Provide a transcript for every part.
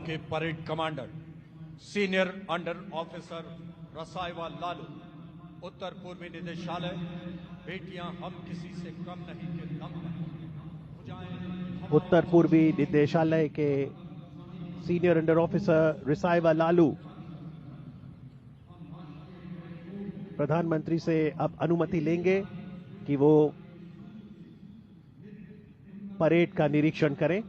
के parade commander senior under officer रसायवा लालू, उत्तर पूर्वी निदेशालय। बेटियां हम किसी से कम नहीं के दम पर। उत्तर पूर्वी निदेशालय के सीनियर अंडर ऑफिसर रिसाइवा लालू प्रधानमंत्री से अब अनुमति लेंगे कि वो परेड का निरीक्षण करें।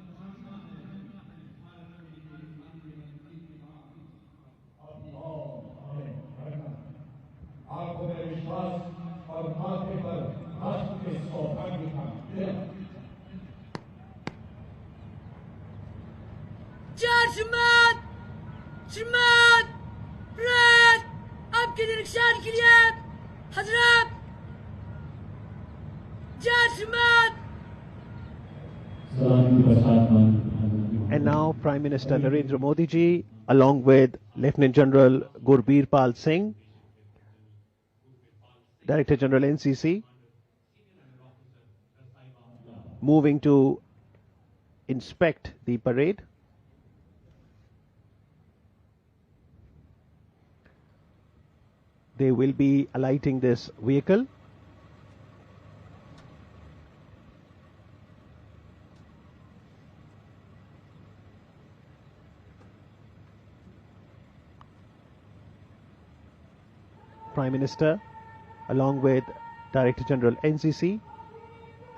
श्रीमान परेड आपके निरीक्षण के लिए हजरत। जय श्रीमान। And now Prime Minister Narendra Modi ji, along with Lieutenant General Gurbir Pal Singh, Director General NCC, moving to inspect the parade. They will be alighting this vehicle. Prime Minister, along with Director General NCC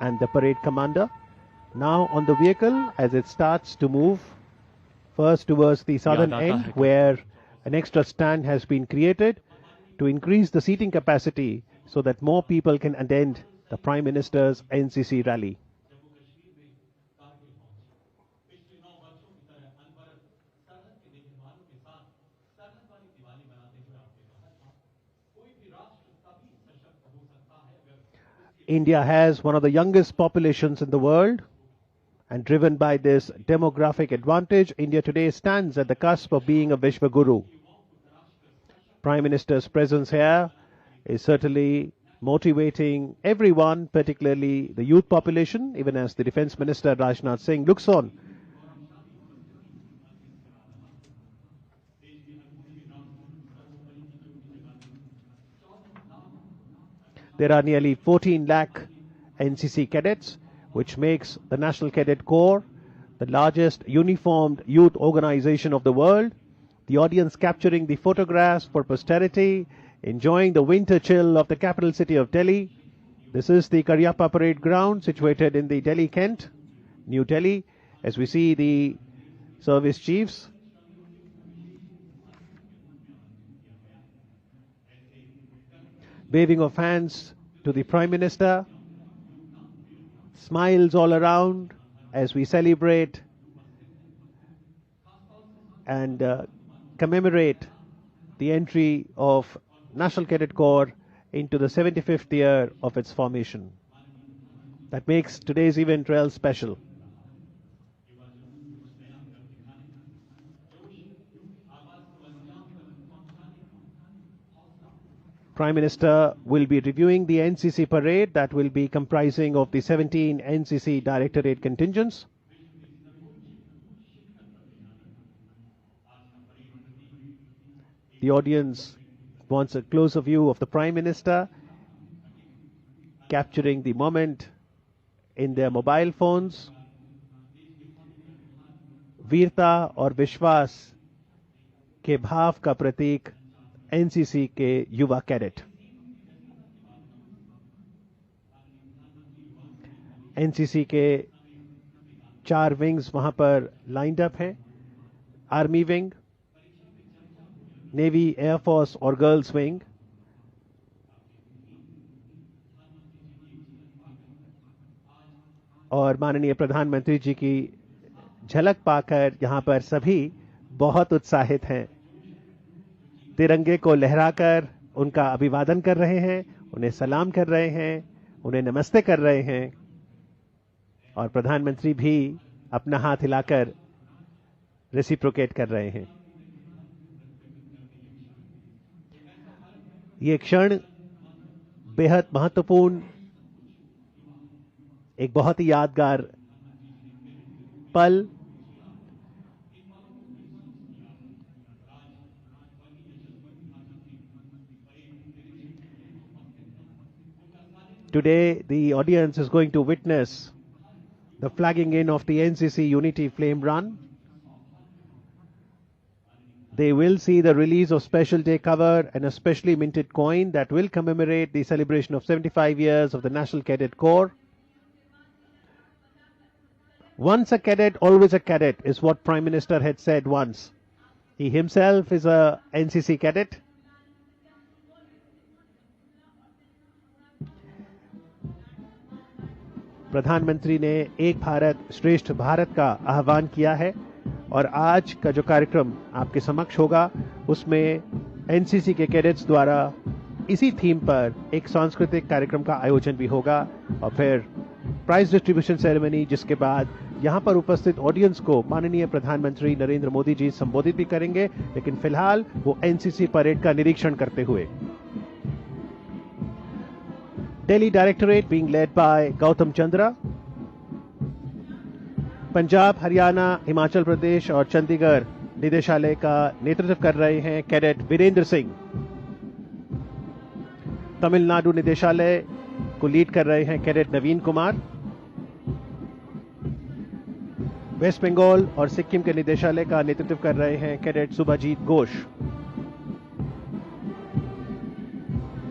and the parade commander, now on the vehicle as it starts to move first towards the southern end, where an extra stand has been created to increase the seating capacity so that more people can attend the Prime Minister's NCC rally. India has one of the youngest populations in the world, and driven by this demographic advantage, India today stands at the cusp of being a Vishwa Guru. Prime Minister's presence here is certainly motivating everyone, particularly the youth population, even as the Defence Minister Rajnath Singh looks on. There are nearly 14 lakh NCC cadets, which makes the National Cadet Corps the largest uniformed youth organization of the world. The audience capturing the photographs for posterity, enjoying the winter chill of the capital city of Delhi. This is the Karyappa Parade Ground, situated in the Delhi Kent, New Delhi, as we see the service chiefs. Waving of hands to the Prime Minister. Smiles all around as we celebrate and commemorate the entry of National Cadet Corps into the 75th year of its formation. That makes today's event real special. Prime Minister will be reviewing the NCC parade that will be comprising of the 17 NCC Directorate contingents. The audience wants a closer view of the Prime Minister, capturing the moment in their mobile phones. वीरता और विश्वास के भाव का प्रतीक NCC के युवा cadet. NCC के 4 wings वहां पर लाइंड अप हैं। आर्मी विंग, नेवी, एयरफोर्स और गर्ल्स विंग। और माननीय प्रधानमंत्री जी की झलक पाकर यहां पर सभी बहुत उत्साहित हैं। तिरंगे को लहराकर उनका अभिवादन कर रहे हैं, उन्हें सलाम कर रहे हैं, उन्हें नमस्ते कर रहे हैं और प्रधानमंत्री भी अपना हाथ हिलाकर रेसिप्रोकेट कर रहे हैं। ये क्षण बेहद महत्वपूर्ण, एक बहुत ही यादगार पल Today, the audience is going to witness the flagging in of the NCC Unity Flame Run. They will see the release of special day cover and a specially minted coin that will commemorate the celebration of 75 years of the National Cadet Corps. Once a cadet, always a cadet is what Prime Minister had said once. He himself is a NCC cadet. प्रधानमंत्री ने एक भारत श्रेष्ठ भारत का आह्वान किया है और आज का जो कार्यक्रम आपके समक्ष होगा उसमें एनसीसी के कैडेट्स द्वारा इसी थीम पर एक सांस्कृतिक कार्यक्रम का आयोजन भी होगा और फिर प्राइज डिस्ट्रीब्यूशन सेरेमनी, जिसके बाद यहां पर उपस्थित ऑडियंस को माननीय प्रधानमंत्री नरेंद्र मोदी जी संबोधित भी करेंगे, लेकिन फिलहाल वो एनसीसी परेड का निरीक्षण करते हुए। Delhi Directorate being led by Gautam Chandra. Punjab, Haryana, Himachal Pradesh और चंडीगढ़ निदेशालय का नेतृत्व कर रहे हैं कैडेट वीरेंद्र सिंह। तमिलनाडु निदेशालय को लीड कर रहे हैं कैडेट नवीन कुमार। वेस्ट बंगाल और सिक्किम के निदेशालय का नेतृत्व कर रहे हैं कैडेट सुभाजीत घोष।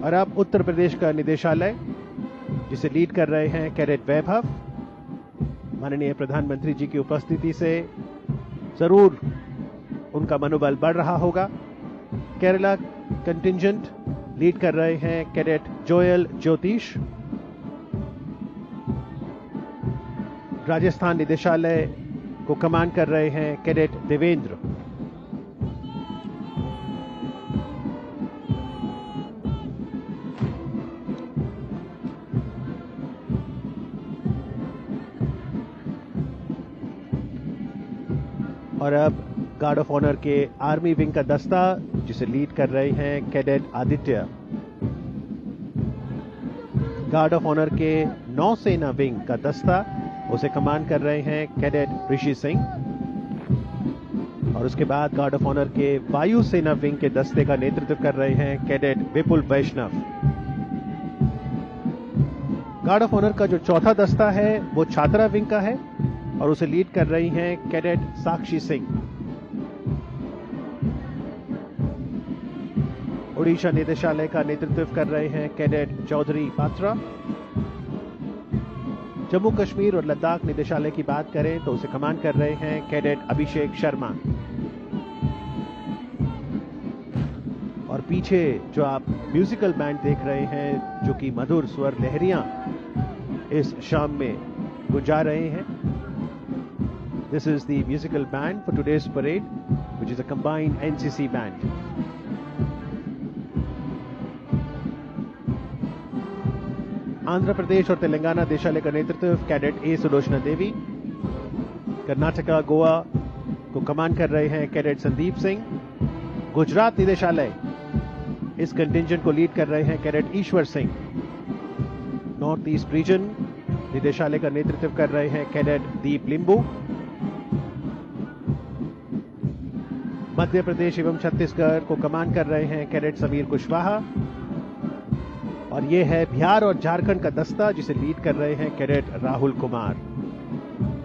और अब उत्तर प्रदेश का निदेशालय, जिसे लीड कर रहे हैं कैडेट वैभव। माननीय प्रधानमंत्री जी की उपस्थिति से जरूर उनका मनोबल बढ़ रहा होगा। केरला कंटिंजेंट लीड कर रहे हैं कैडेट जोयल ज्योतिष। राजस्थान निदेशालय को कमांड कर रहे हैं कैडेट देवेंद्र। और अब गार्ड ऑफ ऑनर के आर्मी विंग का दस्ता, जिसे लीड कर रहे हैं cadet Aditya. Guard of honour के नौसेना विंग का दस्ता, उसे कमांड कर रहे हैं कैडेट ऋषि सिंह। और उसके बाद गार्ड ऑफ ऑनर के वायुसेना विंग के दस्ते का नेतृत्व कर रहे हैं cadet Vipul Vaishnav. Guard of honour का जो चौथा दस्ता है वो छात्रा विंग का है और उसे लीड कर रही हैं कैडेट साक्षी सिंह। ओडिशा निदेशालय का नेतृत्व कर रहे हैं कैडेट चौधरी पात्रा। जम्मू कश्मीर और लद्दाख निदेशालय की बात करें तो उसे कमांड कर रहे हैं कैडेट अभिषेक शर्मा। और पीछे जो आप म्यूजिकल बैंड देख रहे हैं, जो कि मधुर स्वर लहरियां इस शाम में गुंजा रहे हैं, this is the musical band for today's parade, which is a combined NCC band. Andhra Pradesh और तेलंगाना निदेशालय का नेतृत्व कैडेट ए सुलोचना देवी। कर्नाटका, गोवा को कमांड कर रहे हैं कैडेट संदीप सिंह। गुजरात निदेशालय, इस कंटिंजेंट को लीड कर रहे हैं cadet Ishwar Singh. North east region निदेशालय का नेतृत्व कर रहे हैं कैडेट दीप लिंबू। मध्य प्रदेश एवं छत्तीसगढ़ को कमांड कर रहे हैं कैडेट समीर कुशवाहा। और ये है बिहार और झारखंड का दस्ता, जिसे लीड कर रहे हैं कैडेट राहुल कुमार।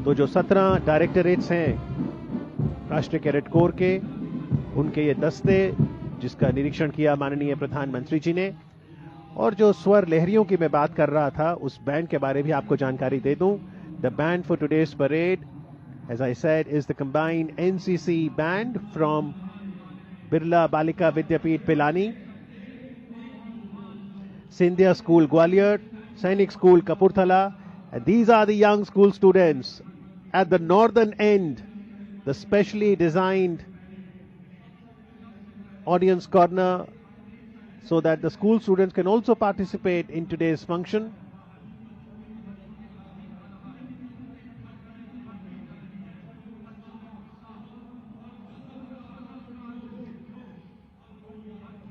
तो जो 17 डायरेक्टरेट्स हैं राष्ट्रीय कैडेट कोर के, उनके ये दस्ते, जिसका निरीक्षण किया माननीय प्रधानमंत्री जी ने। और जो स्वर लहरियों की मैं बात कर रहा था, उस बैंड के बारे भी आपको जानकारी दे दूं। The band for today's parade, as I said, is the combined NCC band from Birla Balika Vidyapeeth Pilani, Sindhya School Gwalior, Sainik School Kapurthala, and these are the young school students at the northern end, the specially designed audience corner, so that the school students can also participate in today's function.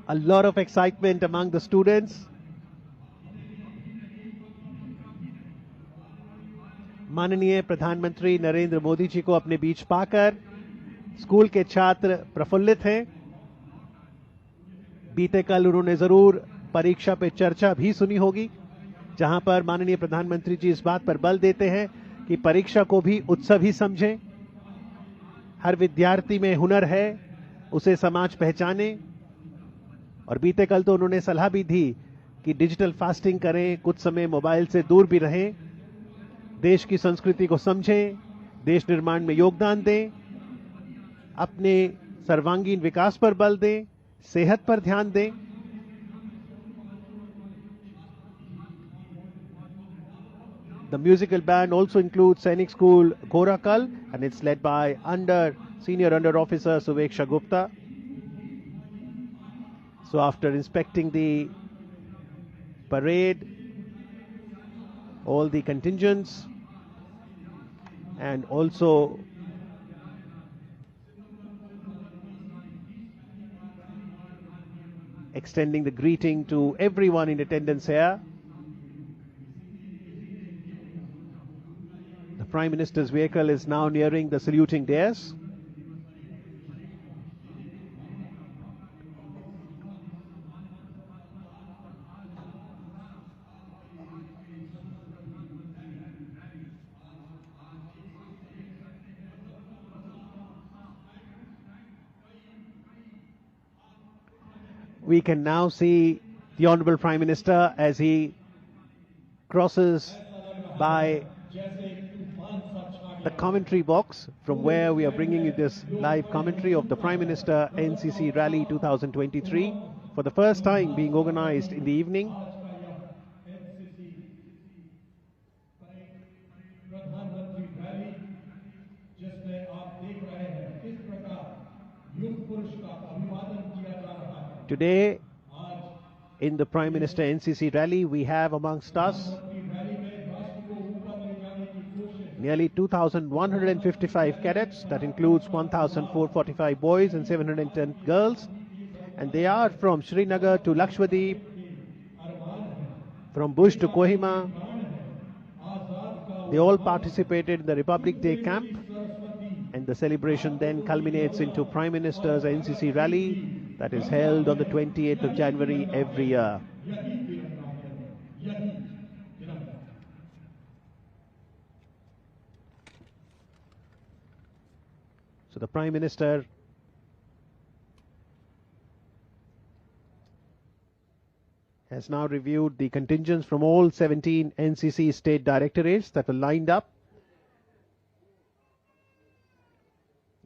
A lot of excitement among the students. माननीय प्रधानमंत्री नरेंद्र मोदी जी को अपने बीच पाकर school के छात्र प्रफुल्लित हैं। बीते कल उन्होंने जरूर परीक्षा पे चर्चा भी सुनी होगी, जहां पर माननीय प्रधानमंत्री जी इस बात पर बल देते हैं कि परीक्षा को भी उत्सव ही समझें, हर विद्यार्थी में हुनर है, उसे समाज पहचाने। और बीते कल तो उन्होंने सलाह भी दी कि डिजिटल फास्टिंग करें, कुछ समय मोबाइल से दूर भी रहें, देश की संस्कृति को समझें, देश निर्माण में योगदान दें, अपने सर्वांगीण विकास पर बल दें, सेहत पर ध्यान दें। The musical band also includes Sainik School Gorakal, and it's led by Senior Under Officer Suveksha Gupta. So after inspecting the parade, all the contingents, and also extending the greeting to everyone in attendance here, the Prime Minister's vehicle is now nearing the saluting dais. We can now see the Honorable Prime Minister as he crosses by the commentary box from where we are bringing you this live commentary of the Prime Minister NCC Rally 2023, for the first time being organized in the evening. Today, in the Prime Minister NCC Rally, we have amongst us nearly 2,155 cadets. That includes 1,445 boys and 710 girls. And they are from Srinagar to Lakshadweep, from Bhuj to Kohima. They all participated in the Republic Day camp. And the celebration then culminates into Prime Minister's NCC Rally that is held on the 28th of January every year. So the Prime Minister has now reviewed the contingents from all 17 NCC state directorates that were lined up.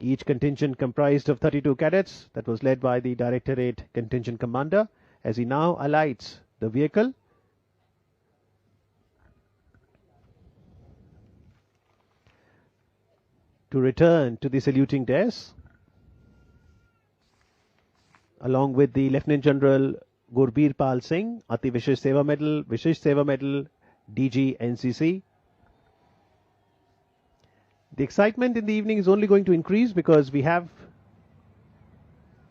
Each contingent comprised of 32 cadets that was led by the Directorate Contingent Commander as he now alights the vehicle. To return to the saluting dais along with the Lieutenant General Gurbir Pal Singh, Ati Vishesh Seva Medal, DG NCC. The excitement in the evening is only going to increase because we have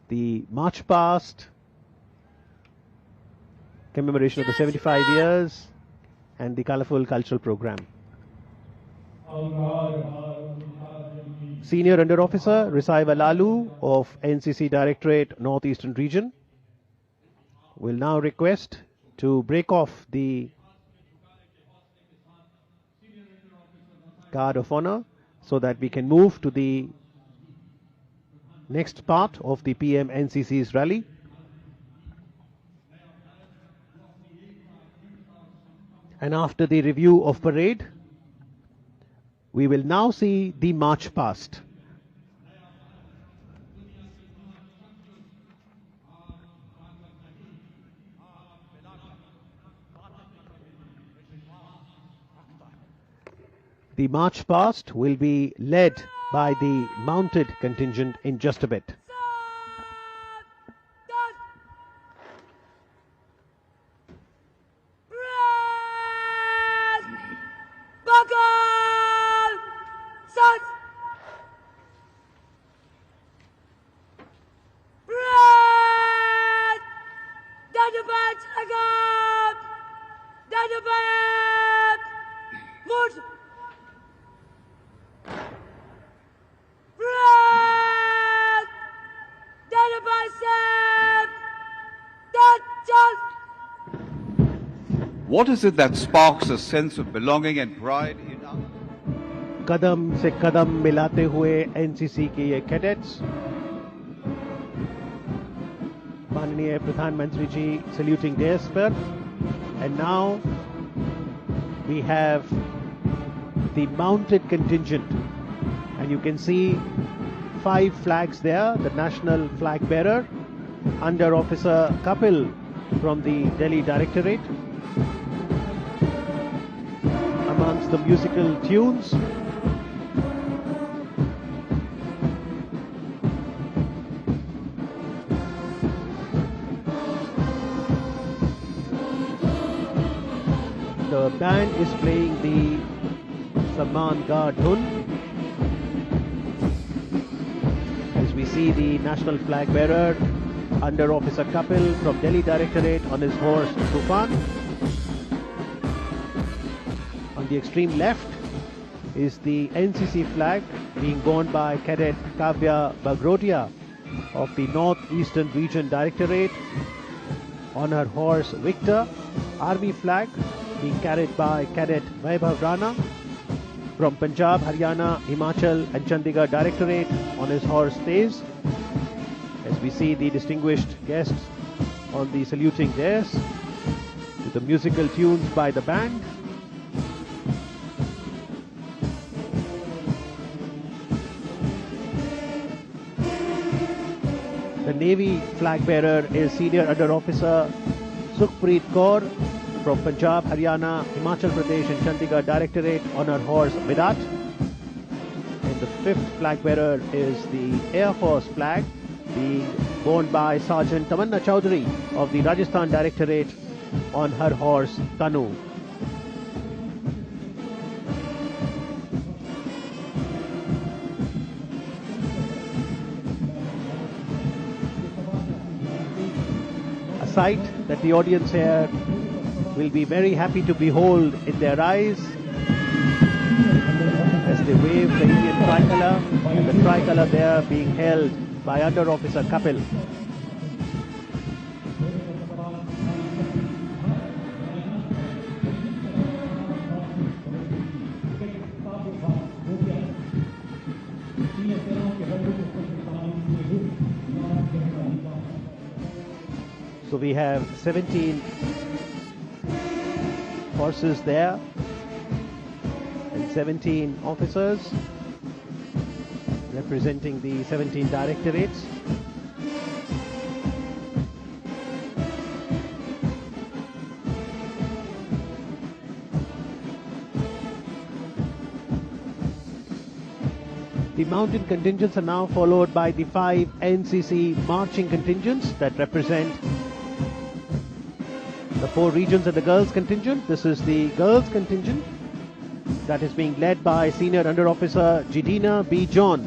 the March Past, commemoration of the 75 years, and the colorful cultural program. Senior Under Officer Rasaiva Lalu of NCC Directorate Northeastern Region will now request to break off the Guard of Honor so that we can move to the next part of the PM NCC's rally. And after the review of parade, we will now see the March Past. The March Past will be led by the mounted contingent in just a bit. What is it that sparks a sense of belonging and pride in us? कदम से कदम मिलाते हुए NCC के ये cadets, माननीय प्रधानमंत्री जी saluting dais पर, and now we have the mounted contingent and you can see 5 flags there, the national flag bearer under Officer Kapil from the Delhi Directorate, amongst the musical tunes. The band is playing the Samman Ga Dhun as we see the national flag bearer under Officer Kapil from Delhi Directorate on his horse Tufan. On the extreme left is the NCC flag being borne by Cadet Kavya Bagrodia of the North Eastern Region Directorate on her horse Victor. Army flag being carried by Cadet Vaibhav Rana from Punjab, Haryana, Himachal and Chandigarh Directorate on his horse Tez. As we see the distinguished guests on the saluting dais to the musical tunes by the band. The Navy flag bearer is Senior Under Officer Sukhpreet Kaur from Punjab, Haryana, Himachal Pradesh and Chandigarh Directorate on her horse Virat. And the 5th flag bearer is the Air Force flag being borne by Sergeant Tamanna Chowdhury of the Rajasthan Directorate on her horse Tanu. A sight that the audience here will be very happy to behold in their eyes as they wave the Indian tricolour, and the tricolour there being held by Under Officer Kapil. So we have 17 horses there and 17 officers representing the 17 directorates. The mountain contingents are now followed by the 5 NCC marching contingents that represent the 4 regions and the girls contingent. This is the girls contingent that is being led by Senior Under Officer Jidina B. John.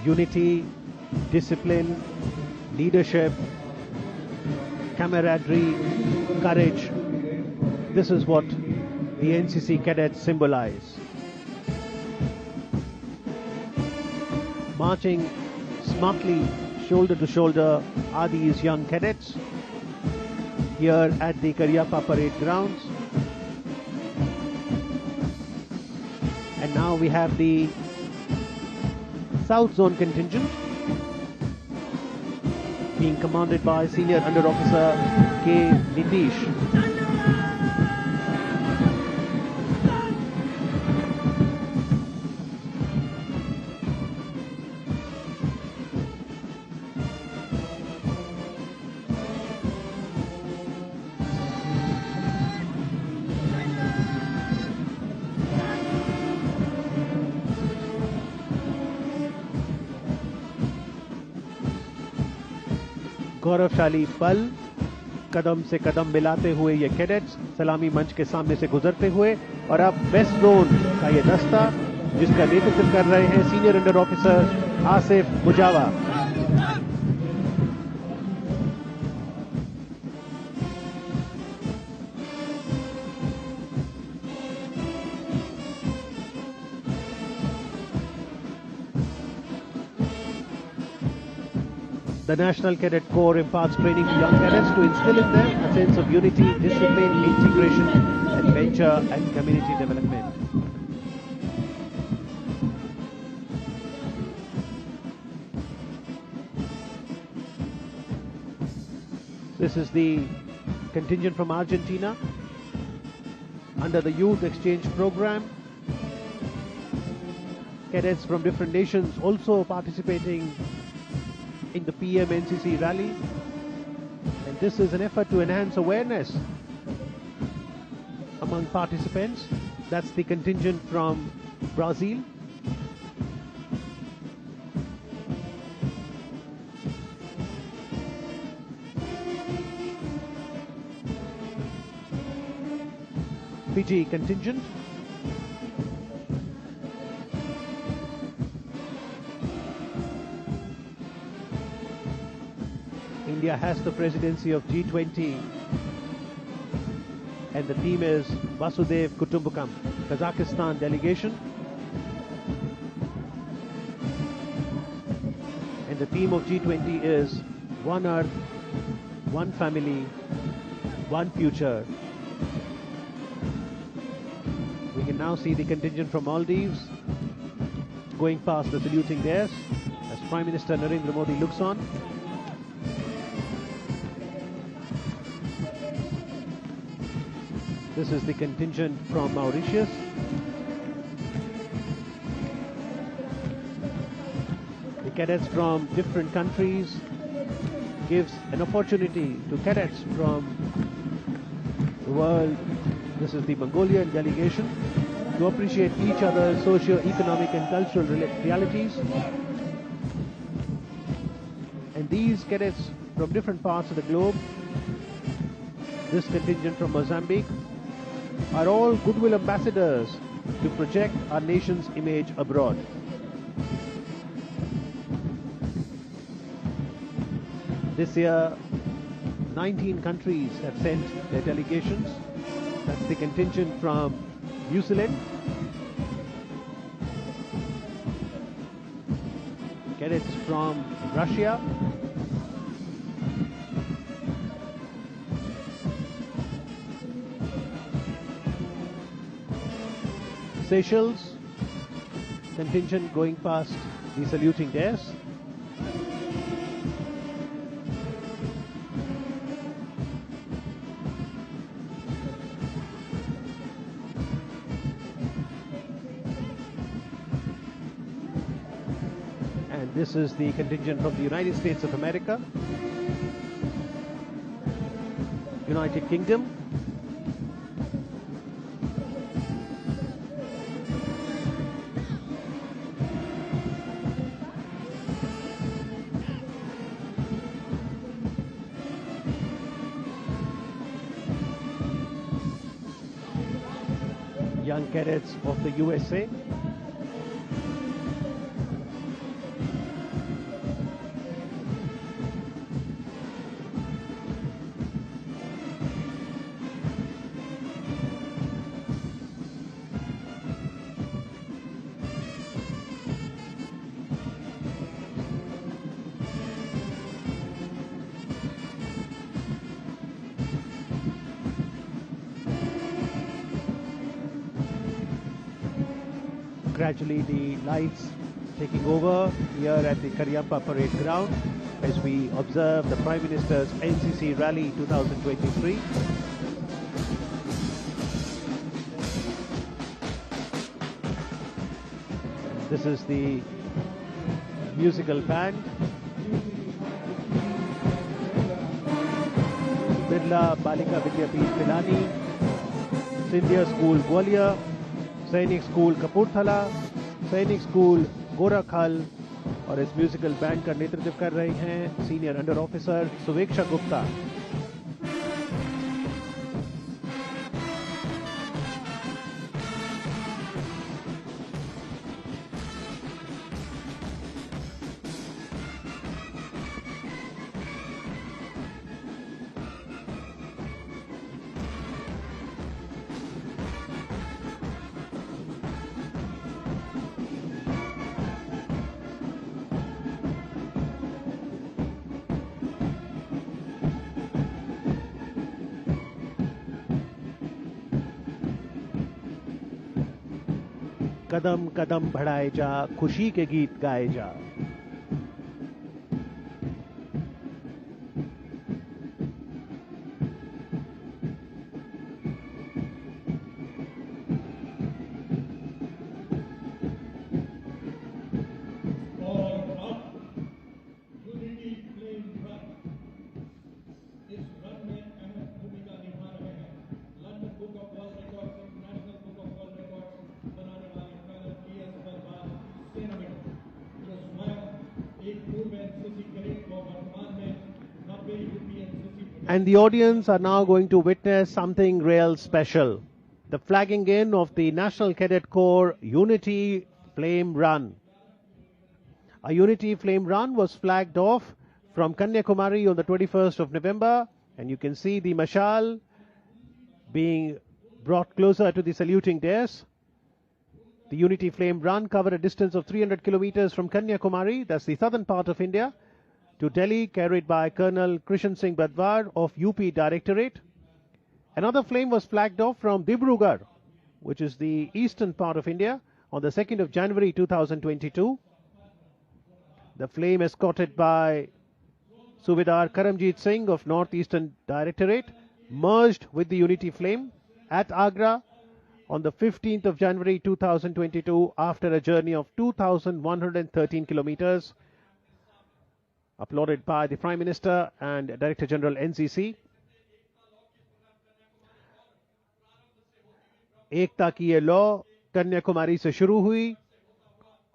Unity, discipline, leadership, camaraderie, courage. This is what the NCC cadets symbolize. Marching smartly shoulder to shoulder are these young cadets here at the Karyappa Parade Grounds. And now we have the South Zone contingent being commanded by Senior Under Officer K. Nitish. गौरवशाली पल, कदम से कदम मिलाते हुए ये cadets सलामी मंच के सामने से गुजरते हुए, और अब वेस्ट जोन का ये दस्ता जिसका नेतृत्व कर रहे हैं senior under officer Asif Mujawa. The National Cadet Corps imparts training to young cadets to instill in them a sense of unity, discipline, integration, adventure and community development. This is the contingent from Argentina under the Youth Exchange Program. Cadets from different nations also participating in the PM NCC rally, and this is an effort to enhance awareness among participants. That's the contingent from Brazil. Fiji contingent. India has the presidency of G20 and the team is Vasudev Kutumbakam, Kazakhstan delegation. And the theme of G20 is One Earth, One Family, One Future. We can now see the contingent from Maldives going past the saluting dais as Prime Minister Narendra Modi looks on. This is the contingent from Mauritius. The cadets from different countries gives an opportunity to cadets from the world. This is the Mongolian delegation, to appreciate each other's socio-economic and cultural realities. And these cadets from different parts of the globe, this contingent from Mozambique, are all goodwill ambassadors to project our nation's image abroad. This year, 19 countries have sent their delegations. That's the contingent from New Zealand. Cadets from Russia. Seychelles, contingent going past the saluting dais. And this is the contingent from the United States of America, United Kingdom. Young cadets of the USA. Gradually the lights taking over here at the Cariappa Parade Ground as we observe the Prime Minister's NCC Rally 2023. This is the musical band. Birla Balika Vidyapeeth Pilani, Scindia School Gwalior, सैनिक school Kapurthala, सैनिक school गोरखल और इस musical band का नेतृत्व कर रहे हैं senior under officer Suveksha Gupta. कदम कदम बढ़ाए जा, खुशी के गीत गाए जा। And the audience are now going to witness something real special. The flagging in of the National Cadet Corps Unity Flame Run. A Unity Flame Run was flagged off from Kanyakumari on the 21st of November, and you can see the mashal being brought closer to the saluting dais. The Unity Flame Run covered a distance of 300 kilometers from Kanyakumari, that's the southern part of India, to Delhi, carried by Colonel Krishan Singh Badwar of UP Directorate. Another flame was flagged off from Dibrugarh, which is the eastern part of India, on the 2nd of January 2022. The flame escorted by Subedar Karamjit Singh of Northeastern Directorate merged with the Unity Flame at Agra on the 15th of January 2022 after a journey of 2,113 kilometers, applauded by the Prime Minister and Director General NCC. एकता की ये लौ कन्याकुमारी से शुरू हुई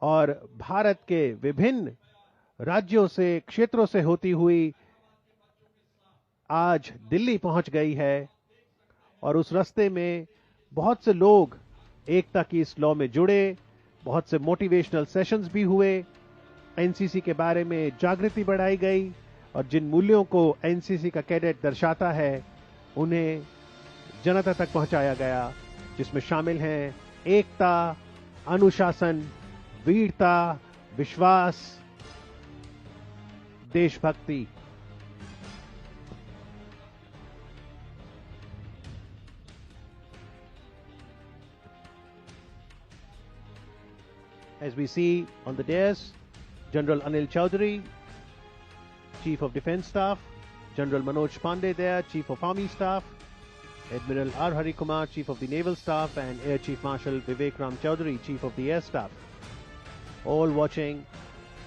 और भारत के विभिन्न राज्यों से, क्षेत्रों से होती हुई आज दिल्ली पहुंच गई है। और उस रास्ते में बहुत से लोग एकता की इस लौ में जुड़े, बहुत से मोटिवेशनल सेशंस भी हुए, एनसीसी के बारे में जागृति बढ़ाई गई और जिन मूल्यों को एनसीसी का कैडेट दर्शाता है उन्हें जनता तक पहुंचाया गया, जिसमें शामिल हैं एकता, अनुशासन, वीरता, विश्वास, देशभक्ति। As we see on the dais, General Anil Chowdhury, Chief of Defence Staff, General Manoj Pandey there, Chief of Army Staff, Admiral R. Hari Kumar, Chief of the Naval Staff, and Air Chief Marshal Vivek Ram Chowdhury, Chief of the Air Staff, all watching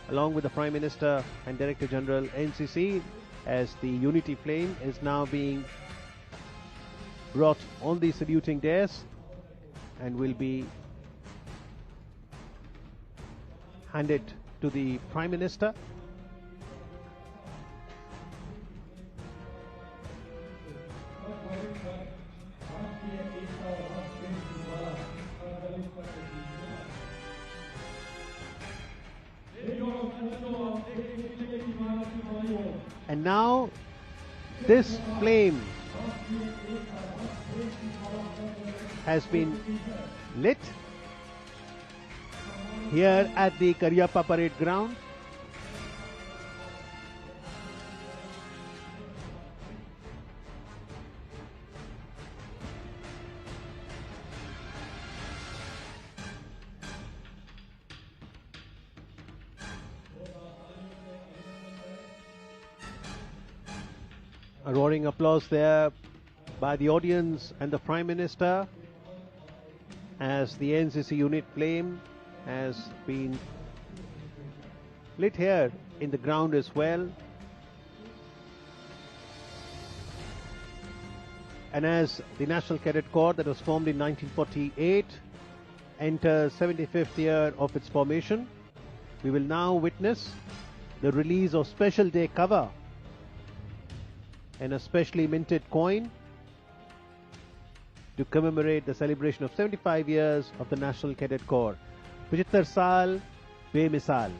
along with the Prime Minister and Director General NCC as the Unity Flame is now being brought on the saluting dais and will be handed to the Prime Minister. And now this flame has been lit here at the Karyappa Parade Ground. A roaring applause there by the audience and the Prime Minister as the NCC unit flame has been lit here in the ground as well. And as the National Cadet Corps that was formed in 1948 enters 75th year of its formation, we will now witness the release of special day cover and a specially minted coin to commemorate the celebration of 75 years of the National Cadet Corps. 75 साल बेमिसाल।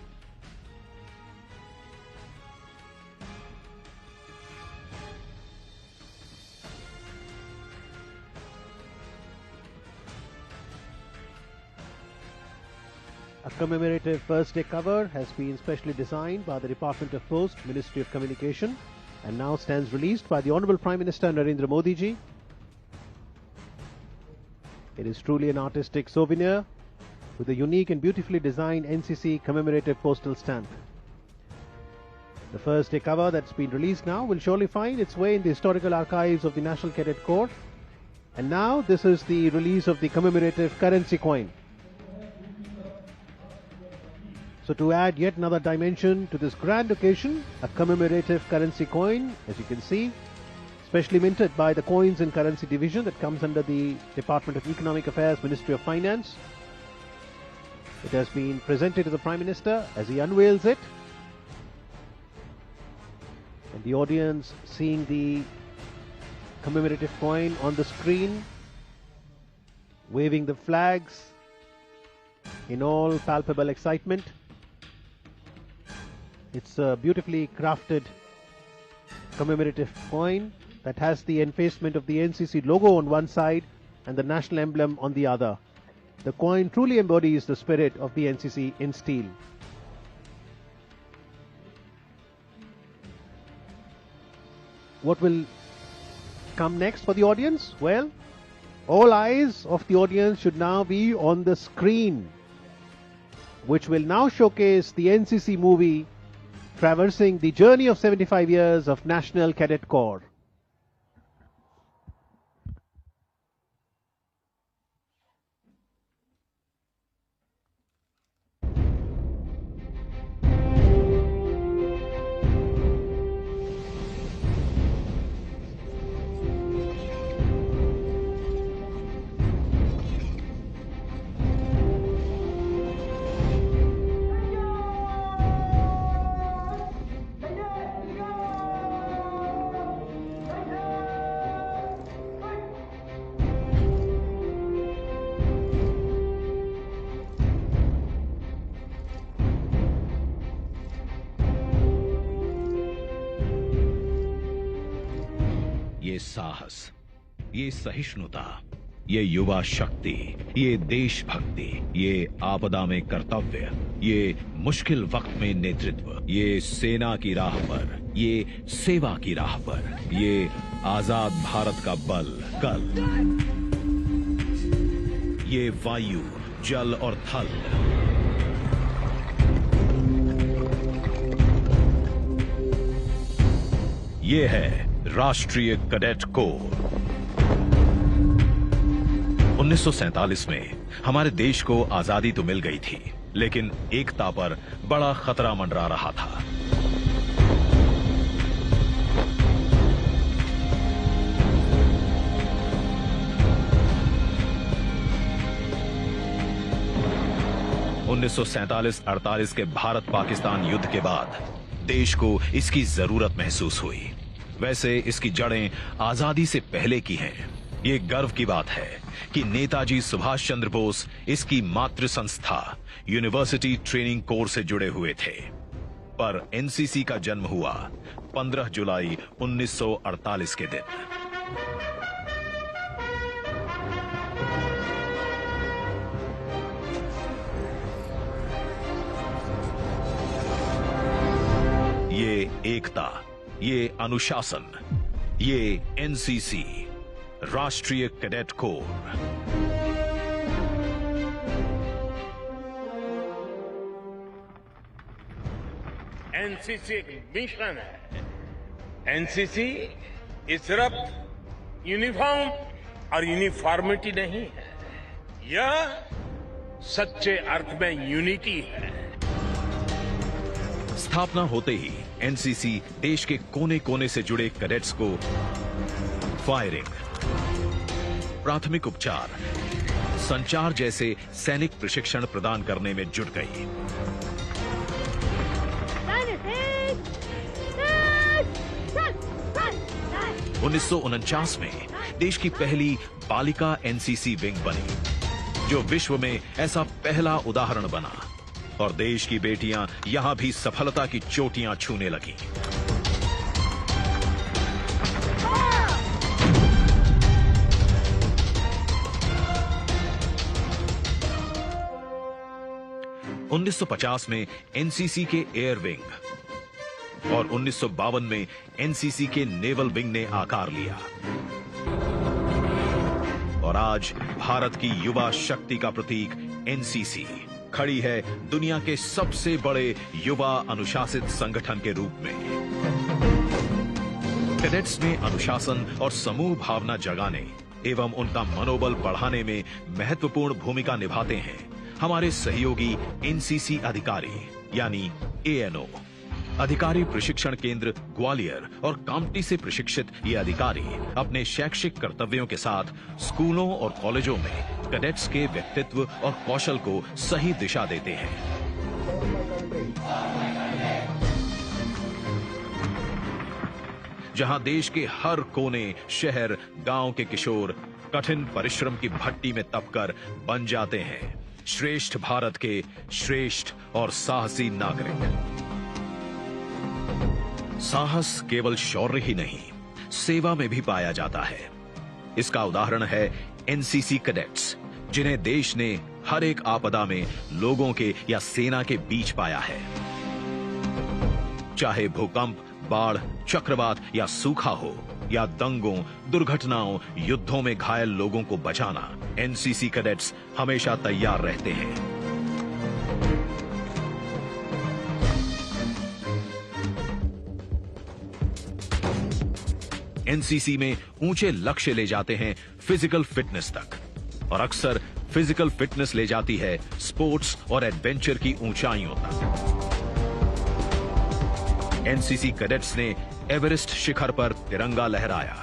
A commemorative first day cover has been specially designed by the Department of Post, Ministry of Communication, and now stands released by the Honorable Prime Minister Narendra Modi ji. It is truly an artistic souvenir with a unique and beautifully designed NCC commemorative postal stamp. The first day cover that's been released now will surely find its way in the historical archives of the National Cadet Corps. And now this is the release of the commemorative currency coin. So to add yet another dimension to this grand occasion, a commemorative currency coin, as you can see, specially minted by the Coins and Currency Division that comes under the Department of Economic Affairs, Ministry of Finance. It has been presented to the Prime Minister as he unveils it. And the audience seeing the commemorative coin on the screen, waving the flags in all palpable excitement. It's a beautifully crafted commemorative coin that has the enfacement of the NCC logo on one side and the national emblem on the other. The coin truly embodies the spirit of the NCC in steel. What will come next for the audience? Well, all eyes of the audience should now be on the screen, which will now showcase the NCC movie traversing the journey of 75 years of National Cadet Corps. ये साहस, ये सहिष्णुता, ये युवा शक्ति, ये देशभक्ति, ये आपदा में कर्तव्य, ये मुश्किल वक्त में नेतृत्व, ये सेना की राह पर, ये सेवा की राह पर, ये आजाद भारत का बल कल, ये वायु, जल और थल, ये है राष्ट्रीय कैडेट कोर। 1947 में हमारे देश को आजादी तो मिल गई थी, लेकिन एकता पर बड़ा खतरा मंडरा रहा था। उन्नीस 48 के भारत पाकिस्तान युद्ध के बाद देश को इसकी जरूरत महसूस हुई। वैसे इसकी जड़ें आजादी से पहले की हैं। ये गर्व की बात है कि नेताजी सुभाष चंद्र बोस इसकी मातृ संस्था यूनिवर्सिटी ट्रेनिंग कोर से जुड़े हुए थे। पर एनसीसी का जन्म हुआ 15 जुलाई 1948 के दिन। ये एकता, ये अनुशासन, ये एनसीसी, राष्ट्रीय कैडेट कोर। एनसीसी एक मिशन है। एनसीसी ये सिर्फ यूनिफॉर्म और यूनिफॉर्मिटी नहीं है, यह सच्चे अर्थ में यूनिटी है। स्थापना होते ही एनसीसी देश के कोने कोने से जुड़े कैडेट्स को फायरिंग, प्राथमिक उपचार, संचार जैसे सैनिक प्रशिक्षण प्रदान करने में जुट गई। 1949 में देश की पहली बालिका एनसीसी विंग बनी, जो विश्व में ऐसा पहला उदाहरण बना, और देश की बेटियां यहां भी सफलता की चोटियां छूने लगीं। उन्नीस 1950 में एनसीसी के एयर विंग और 1952 में एनसीसी के नेवल विंग ने आकार लिया, और आज भारत की युवा शक्ति का प्रतीक एनसीसी खड़ी है दुनिया के सबसे बड़े युवा अनुशासित संगठन के रूप में। कैडेट्स में अनुशासन और समूह भावना जगाने एवं उनका मनोबल बढ़ाने में महत्वपूर्ण भूमिका निभाते हैं हमारे सहयोगी एनसीसी अधिकारी यानी एएनओ। अधिकारी प्रशिक्षण केंद्र ग्वालियर और कामटी से प्रशिक्षित ये अधिकारी अपने शैक्षिक कर्तव्यों के साथ स्कूलों और कॉलेजों में कैडेट्स के व्यक्तित्व और कौशल को सही दिशा देते हैं। जहां देश के हर कोने, शहर, गांव के किशोर कठिन परिश्रम की भट्टी में तपकर बन जाते हैं श्रेष्ठ भारत के श्रेष्ठ और साहसी नागरिक। साहस केवल शौर्य ही नहीं, सेवा में भी पाया जाता है। इसका उदाहरण है एनसीसी कैडेट्स, जिन्हें देश ने हर एक आपदा में लोगों के या सेना के बीच पाया है। चाहे भूकंप, बाढ़, चक्रवात या सूखा हो, या दंगों, दुर्घटनाओं, युद्धों में घायल लोगों को बचाना, एनसीसी कैडेट्स हमेशा तैयार रहते हैं। एनसीसी में ऊंचे लक्ष्य ले जाते हैं फिजिकल फिटनेस तक, और अक्सर फिजिकल फिटनेस ले जाती है स्पोर्ट्स और एडवेंचर की ऊंचाइयों तक। एनसीसी कैडेट्स ने एवरेस्ट शिखर पर तिरंगा लहराया।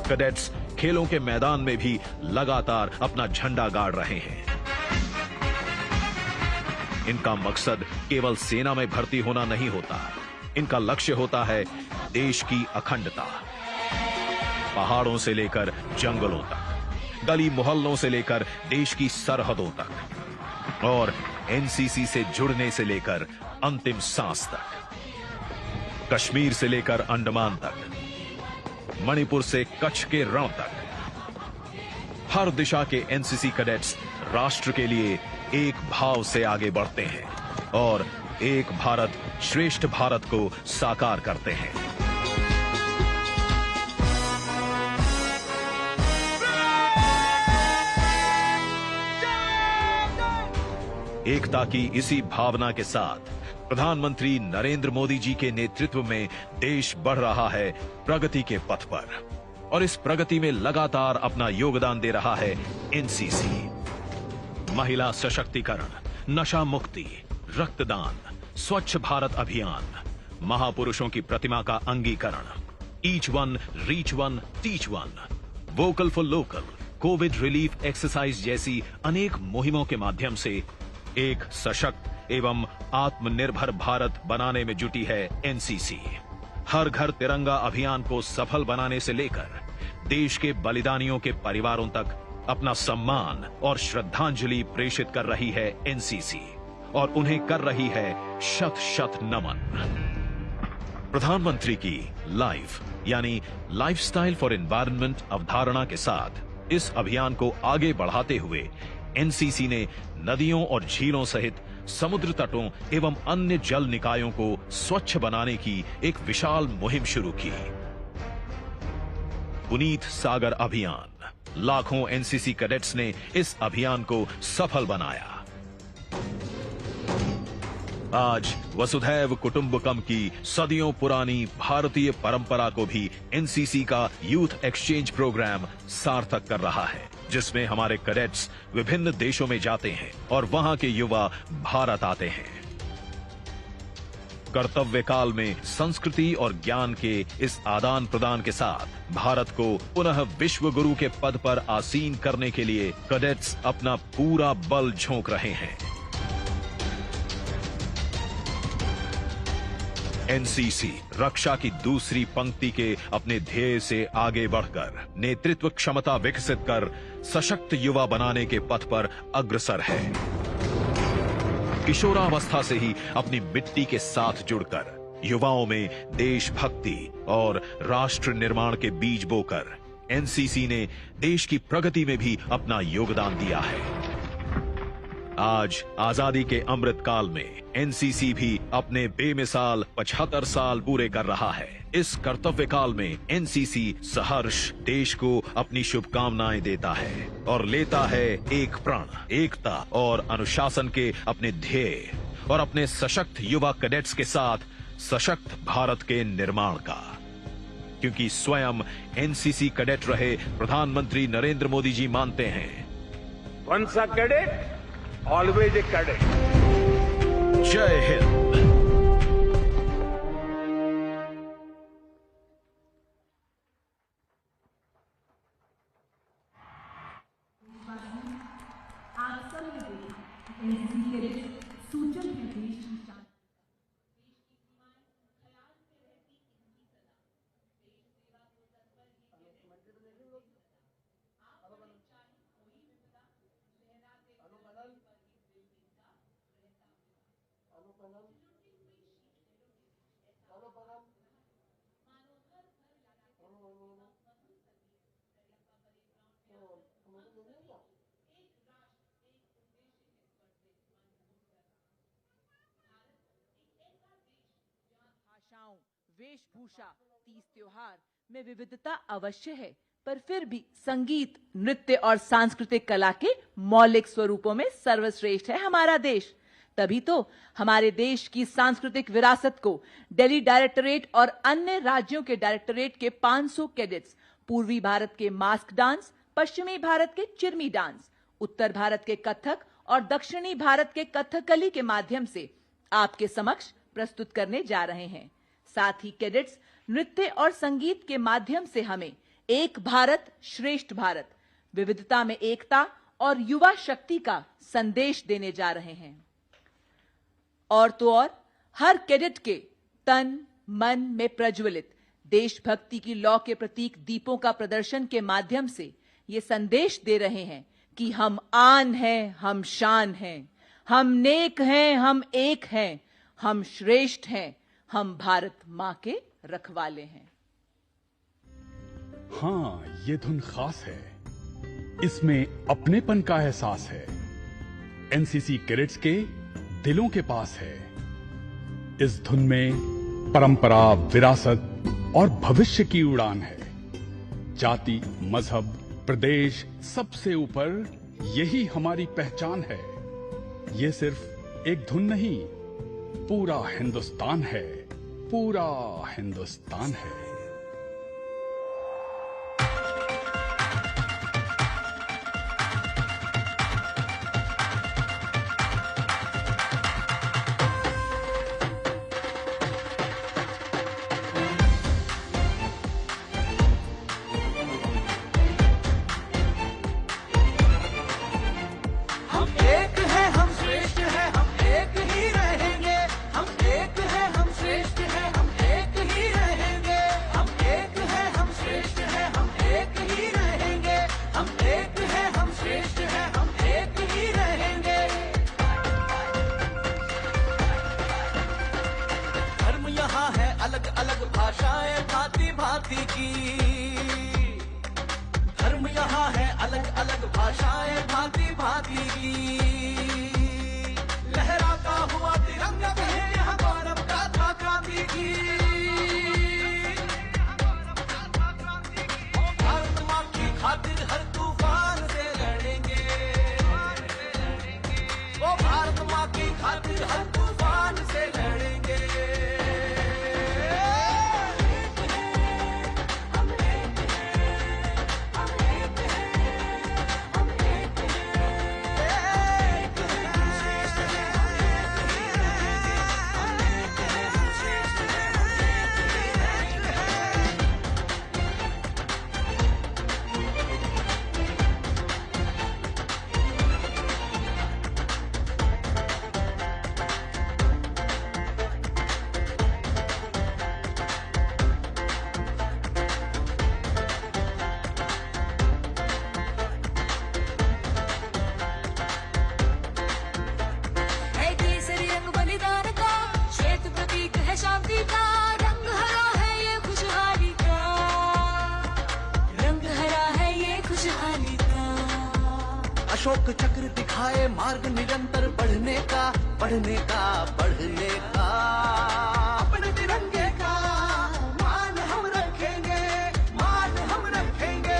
कैडेट्स खेलों के मैदान में भी लगातार अपना झंडा गाड़ रहे हैं। इनका मकसद केवल सेना में भर्ती होना नहीं होता, इनका लक्ष्य होता है देश की अखंडता। पहाड़ों से लेकर जंगलों तक, गली मोहल्लों से लेकर देश की सरहदों तक, और एनसीसी से जुड़ने से लेकर अंतिम सांस तक। कश्मीर से लेकर अंडमान तक, मणिपुर से कच्छ के रण तक, हर दिशा के एनसीसी कैडेट्स राष्ट्र के लिए एक भाव से आगे बढ़ते हैं और एक भारत श्रेष्ठ भारत को साकार करते हैं। एकता की इसी भावना के साथ प्रधानमंत्री नरेंद्र मोदी जी के नेतृत्व में देश बढ़ रहा है प्रगति के पथ पर, और इस प्रगति में लगातार अपना योगदान दे रहा है एनसीसी। महिला सशक्तिकरण, नशा मुक्ति, रक्तदान, स्वच्छ भारत अभियान, महापुरुषों की प्रतिमा का अंगीकरण, each one, reach one, teach one, vocal for local, covid relief exercise जैसी अनेक मुहिमों के माध्यम से एक सशक्त एवं आत्मनिर्भर भारत बनाने में जुटी है एनसीसी। हर घर तिरंगा अभियान को सफल बनाने से लेकर देश के बलिदानियों के परिवारों तक अपना सम्मान और श्रद्धांजलि प्रेषित कर रही है एनसीसी, और उन्हें कर रही है शत शत नमन। प्रधानमंत्री की लाइफ यानी लाइफस्टाइल फॉर एनवायरनमेंट अवधारणा के साथ इस अभियान को आगे बढ़ाते हुए एनसीसी ने नदियों और झीलों सहित समुद्र तटों एवं अन्य जल निकायों को स्वच्छ बनाने की एक विशाल मुहिम शुरू की। पुनीत सागर अभियान, लाखों एनसीसी कैडेट्स ने इस अभियान को सफल बनाया। आज वसुधैव कुटुंबकम की सदियों पुरानी भारतीय परंपरा को भी एनसीसी का यूथ एक्सचेंज प्रोग्राम सार्थक कर रहा है, जिसमें हमारे कैडेट्स विभिन्न देशों में जाते हैं और वहां के युवा भारत आते हैं। कर्तव्य काल में संस्कृति और ज्ञान के इस आदान प्रदान के साथ भारत को पुनः विश्व गुरु के पद पर आसीन करने के लिए कैडेट्स अपना पूरा बल झोंक रहे हैं। एनसीसी रक्षा की दूसरी पंक्ति के अपने ध्येय से आगे बढ़कर नेतृत्व क्षमता विकसित कर सशक्त युवा बनाने के पथ पर अग्रसर है। किशोरावस्था से ही अपनी मिट्टी के साथ जुड़कर युवाओं में देशभक्ति और राष्ट्र निर्माण के बीज बोकर एनसीसी ने देश की प्रगति में भी अपना योगदान दिया है। आज आजादी के अमृत काल में एनसीसी भी अपने बेमिसाल 75 साल पूरे कर रहा है। इस कर्तव्य काल में एनसीसी सहर्ष देश को अपनी शुभकामनाएं देता है और लेता है एक प्रण, एकता और अनुशासन के अपने ध्येय और अपने सशक्त युवा कैडेट्स के साथ सशक्त भारत के निर्माण का। क्योंकि स्वयं एनसीसी कैडेट रहे प्रधानमंत्री नरेंद्र मोदी जी मानते हैं, Once a cadet, always a cadet. जय हिंद। भाषाओं, वेशभूषा, तीज त्योहार में विविधता अवश्य है, पर फिर भी संगीत, नृत्य और सांस्कृतिक कला के मौलिक स्वरूपों में सर्वश्रेष्ठ है हमारा देश। तभी तो हमारे देश की सांस्कृतिक विरासत को दिल्ली डायरेक्टरेट और अन्य राज्यों के डायरेक्टरेट के 500 कैडेट्स पूर्वी भारत के मास्क डांस, पश्चिमी भारत के चिरमी डांस, उत्तर भारत के कथक और दक्षिणी भारत के कथकली के माध्यम से आपके समक्ष प्रस्तुत करने जा रहे हैं। साथ ही कैडेट्स नृत्य और संगीत के माध्यम से हमें एक भारत श्रेष्ठ भारत, विविधता में एकता और युवा शक्ति का संदेश देने जा रहे हैं। और तो और हर कैडेट के तन मन में प्रज्वलित देशभक्ति की लौ के प्रतीक दीपों का प्रदर्शन के माध्यम से ये संदेश दे रहे हैं कि हम आन हैं, हम शान हैं, हम नेक हैं, हम एक हैं, हम श्रेष्ठ हैं, हम भारत मां के रखवाले हैं। हाँ, ये धुन खास है, इसमें अपनेपन का एहसास है। एनसीसी कैडेट्स के दिलों के पास है। इस धुन में परंपरा, विरासत और भविष्य की उड़ान है। जाति, मजहब, प्रदेश सबसे ऊपर यही हमारी पहचान है। ये सिर्फ एक धुन नहीं, पूरा हिंदुस्तान है, पूरा हिंदुस्तान है। धर्म यहाँ है अलग अलग भाषाएं भांति भांति की। लहराता हुआ तिरंगा कहे यहाँ गौरव गाथा क्रांति की। भारत माँ की खातिर हर तूफान से लड़ेंगे। वो भारत माँ की खातिर हर तूफान से लड़ेंगे। अशोक चक्र दिखाए मार्ग निरंतर बढ़ने का, बढ़ने का, बढ़ने का। अपने तिरंगे का मान हम रखेंगे, मान हम रखेंगे।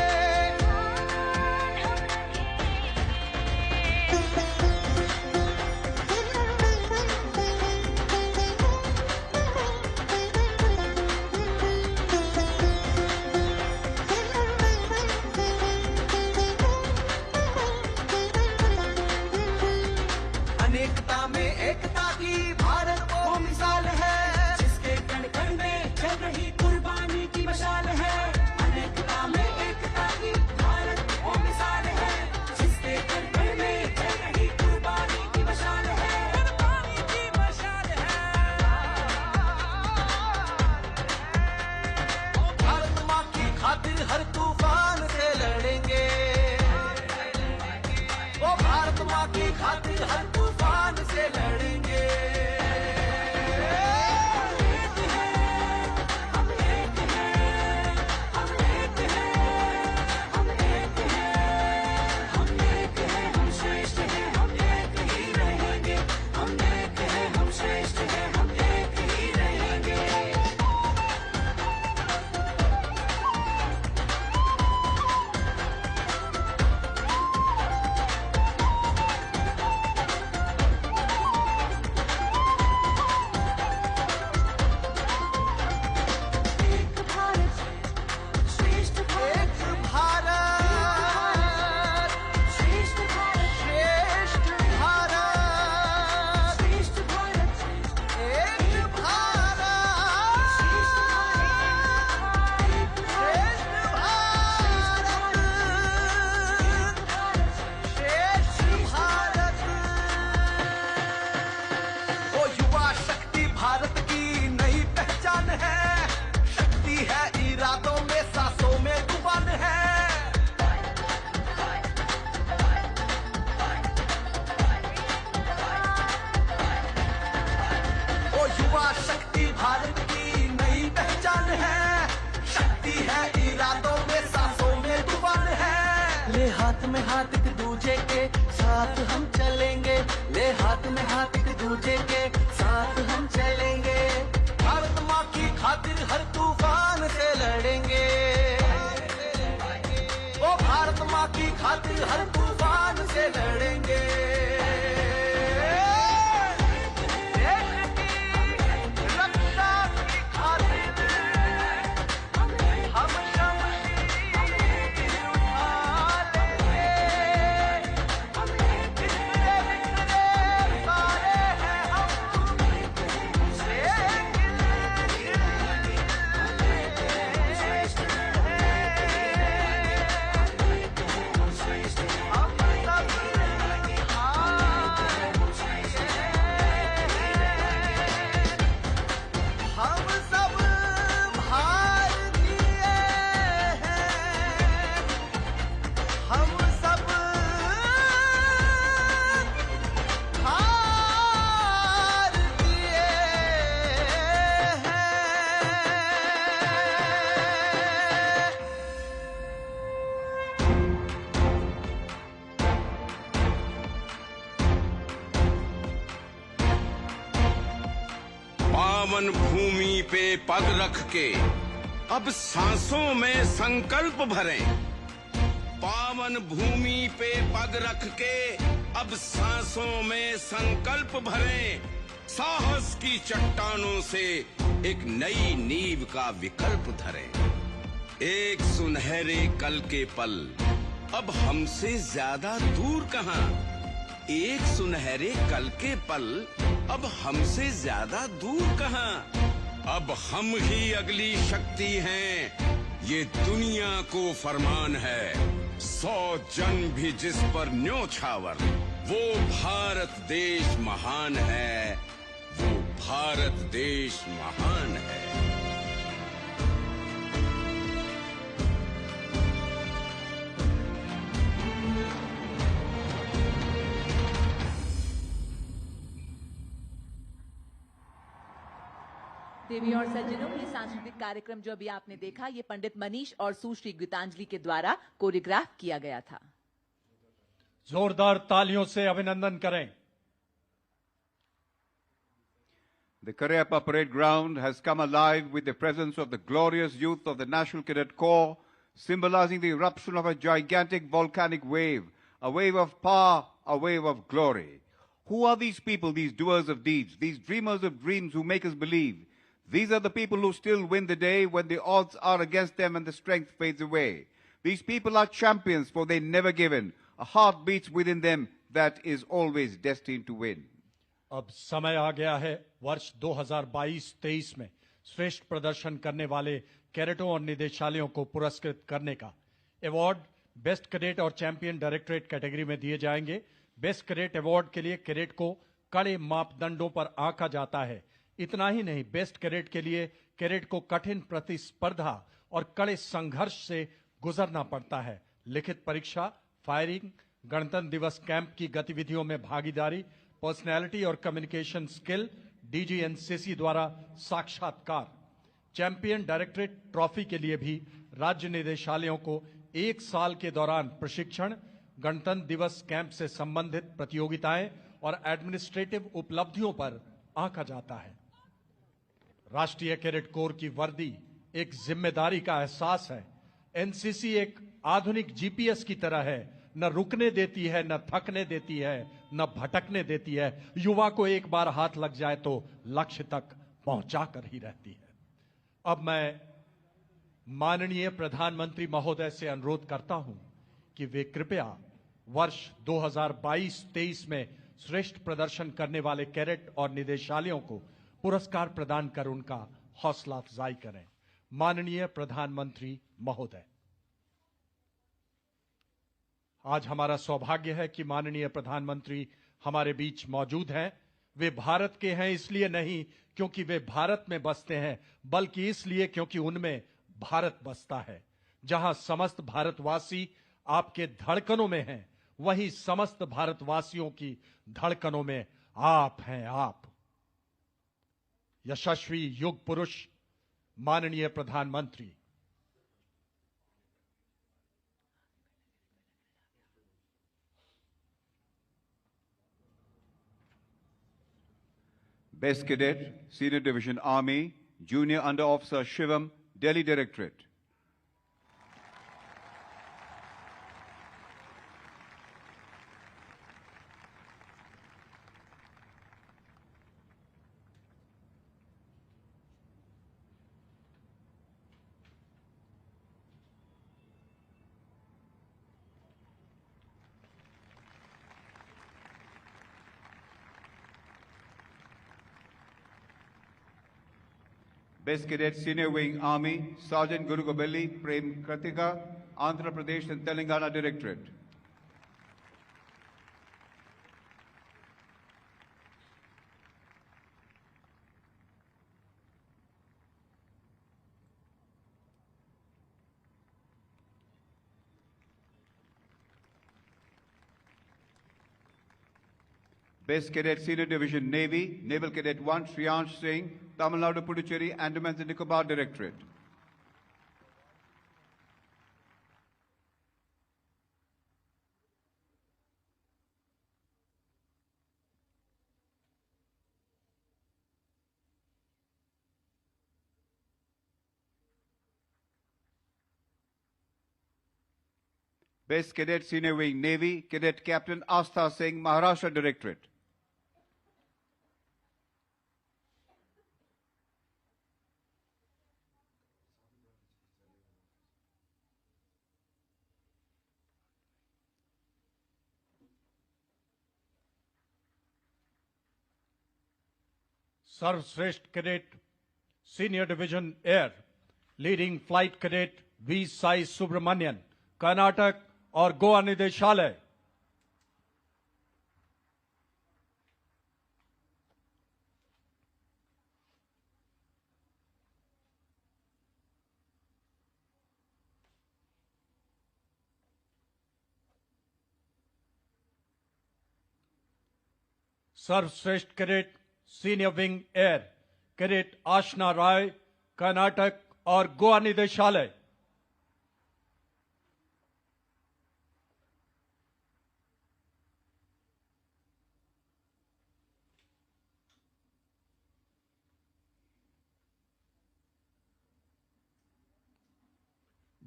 अनेकता में एकता की भारत वो मिसाल है, जिसके कण कण में चल रही कुर्बानी की मशाल है। अनेकता में एकता की भारत वो मिसाल है, जिसके कण कण में चल रही कुर्बानी की मशाल है, कुर्बानी की मशाल है। भारत माँ की खातिर हर तूफान से लड़ेंगे, ओ भारत माँ की खातिर हर तूफान से लड़ेंगे। हम एक हैं, हम एक हैं, हम एक हैं, हम एक हैं, हम श्रेष्ठ हैं, हम एक ही रहेंगे। हम एक हैं, हम श्रेष्ठ हैं, हम एक ही रहेंगे। एक भारत श्रेष्ठ भारत, एक भारत श्रेष्ठ भारत, श्रेष्ठ भारत, श्रेष्ठ भारत, एक भारत श्रेष्ठ भारत, ओ युवा शक्ति भारत की नई पहचान है। शक्ति है इरादों में, सांसों में जुबान है। ओ युवा शक्ति भारत की नई पहचान है। शक्ति है इरादों में, सांसों में जुबान है। ले हाथ में हाथ एक दूजे के साथ हम चलेंगे, ले हाथ में हाथ एक दूजे के साथ हम चलेंगे। भारत माँ की खातिर हर तूफान से लड़ेंगे, ओ भारत माँ की खातिर हर तूफान से लड़ेंगे। देश की रक्षा की खातिर हम शमशीर उठा लेंगे। बिखरे बिखरे सारे हैं हम, हम सब भारतीय हैं, हम सब भारतीय हैं। पावन भूमि पे पग रख के अब सांसों में संकल्प भरें। पावन भूमि पे पग रख के अब सांसों में संकल्प भरें। साहस की चट्टानों से एक नई नींव का विकल्प धरें। एक सुनहरे कल के पल अब हमसे ज्यादा दूर कहां। एक सुनहरे कल के पल अब हमसे ज्यादा दूर कहां। अब हम ही अगली शक्ति हैं, ये दुनिया को फरमान है। 100 जन भी जिस पर न्योछावर, वो भारत देश महान है, वो भारत देश महान है। देवी और सज्जनों, ये सांस्कृतिक कार्यक्रम जो अभी आपने देखा, ये पंडित मनीष और सुश्री गीतांजलि के द्वारा कोरियोग्राफ किया गया था। जोरदार तालियों से अभिनंदन करें। The Cariappa Parade Ground has come alive with the presence of the glorious youth of the National Cadet Corps, symbolizing the eruption of a gigantic volcanic wave, a wave of power, a wave of glory. Who are these people, these doers of deeds, these dreamers of dreams who make us believe? These are the people who still win the day when the odds are against them and the strength fades away. These people are champions, for they never give in. A heart beats within them that is always destined to win. अब समय आ गया है वर्ष 2022-23 में श्रेष्ठ प्रदर्शन करने वाले कैडेटों और निदेशालयों को पुरस्कृत करने का। अवार्ड बेस्ट कैडेट और चैंपियन डायरेक्टरेट कैटेगरी में दिए जाएंगे। बेस्ट कैडेट अवार्ड के लिए कैडेट को कड़े मापदंडों पर आंका जाता है। इतना ही नहीं, बेस्ट कैडेट के लिए कैडेट को कठिन प्रतिस्पर्धा और कड़े संघर्ष से गुजरना पड़ता है। लिखित परीक्षा, फायरिंग, गणतंत्र दिवस कैंप की गतिविधियों में भागीदारी, पर्सनैलिटी और कम्युनिकेशन स्किल, DGNCC द्वारा साक्षात्कार। चैंपियन डायरेक्टरेट ट्रॉफी के लिए भी राज्य निदेशालयों को 1 साल के दौरान प्रशिक्षण, गणतंत्र दिवस कैंप से संबंधित प्रतियोगिताएं और एडमिनिस्ट्रेटिव उपलब्धियों पर आंका जाता है। राष्ट्रीय कैडेट कोर की वर्दी एक जिम्मेदारी का एहसास है। एनसीसी एक आधुनिक GPS की तरह है, न रुकने देती है, न थकने देती है, न भटकने देती है। युवा को एक बार हाथ लग जाए तो लक्ष्य तक पहुंचा कर ही रहती है। अब मैं माननीय प्रधानमंत्री महोदय से अनुरोध करता हूं कि वे कृपया वर्ष 2022-23 में श्रेष्ठ प्रदर्शन करने वाले कैडेट और निदेशालयों को पुरस्कार प्रदान कर उनका हौसला अफजाई करें। माननीय प्रधानमंत्री महोदय, आज हमारा सौभाग्य है कि माननीय प्रधानमंत्री हमारे बीच मौजूद हैं। वे भारत के हैं इसलिए नहीं क्योंकि वे भारत में बसते हैं, बल्कि इसलिए क्योंकि उनमें भारत बसता है। जहां समस्त भारतवासी आपके धड़कनों में हैं, वहीं समस्त भारतवासियों की धड़कनों में आप हैं। आप यशस्वी युग पुरुष माननीय प्रधानमंत्री, Best Cadet, Senior Division Army, Junior Under Officer Shivam, Delhi Directorate. Best Cadet Senior Wing Army, Sergeant Guru Gobelli, Prem Kratika, Andhra Pradesh and Telangana Directorate. Best Cadet Senior Division Navy, Naval Cadet 1, Shriyansh Singh, Tamil Nadu, Puducherry, Andaman and Nicobar Directorate. Best Cadet Senior Wing Navy, Cadet Captain Astha Singh, Maharashtra Directorate. सर्वश्रेष्ठ cadet senior division air, leading flight cadet V. Sai Subramanian, Karnataka और गोवा निदेशालय। सर्वश्रेष्ठ cadet senior wing air, cadet Ashna Rai, Karnataka और Goa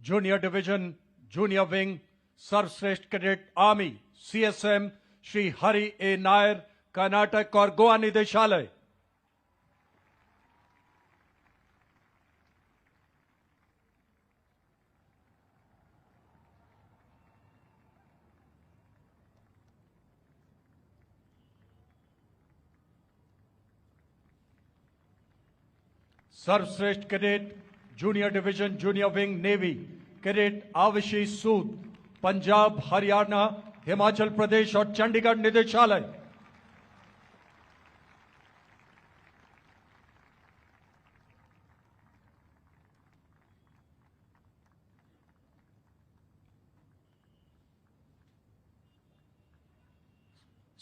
junior division junior wing सर्वश्रेष्ठ cadet army CSM Shri Hari A Nair, Karnataka और गोवा निदेशालय। सर्वश्रेष्ठ cadet junior division junior wing navy cadet Ashish Sood, Punjab, Haryana, Himachal Pradesh और चंडीगढ़ निदेशालय।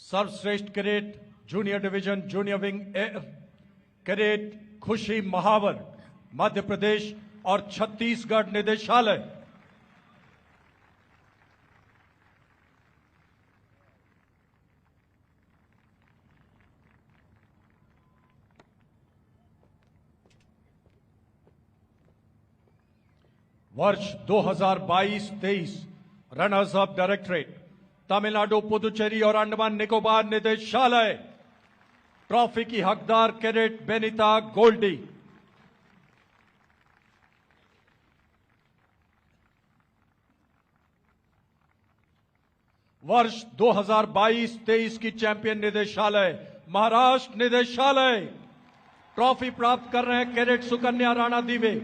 सर्वश्रेष्ठ cadet junior division junior wing cadet खुशी महावर, मध्य प्रदेश और छत्तीसगढ़ निदेशालय। वर्ष 2022-23 runners up directorate Tamil Nadu, Puducherry और अंडमान निकोबार निदेशालय। ट्रॉफी की हकदार कैडेट बेनिता गोल्डी। वर्ष 2022-23 की चैंपियन निदेशालय महाराष्ट्र निदेशालय। ट्रॉफी प्राप्त कर रहे हैं कैडेट सुकन्या राणा दिवे।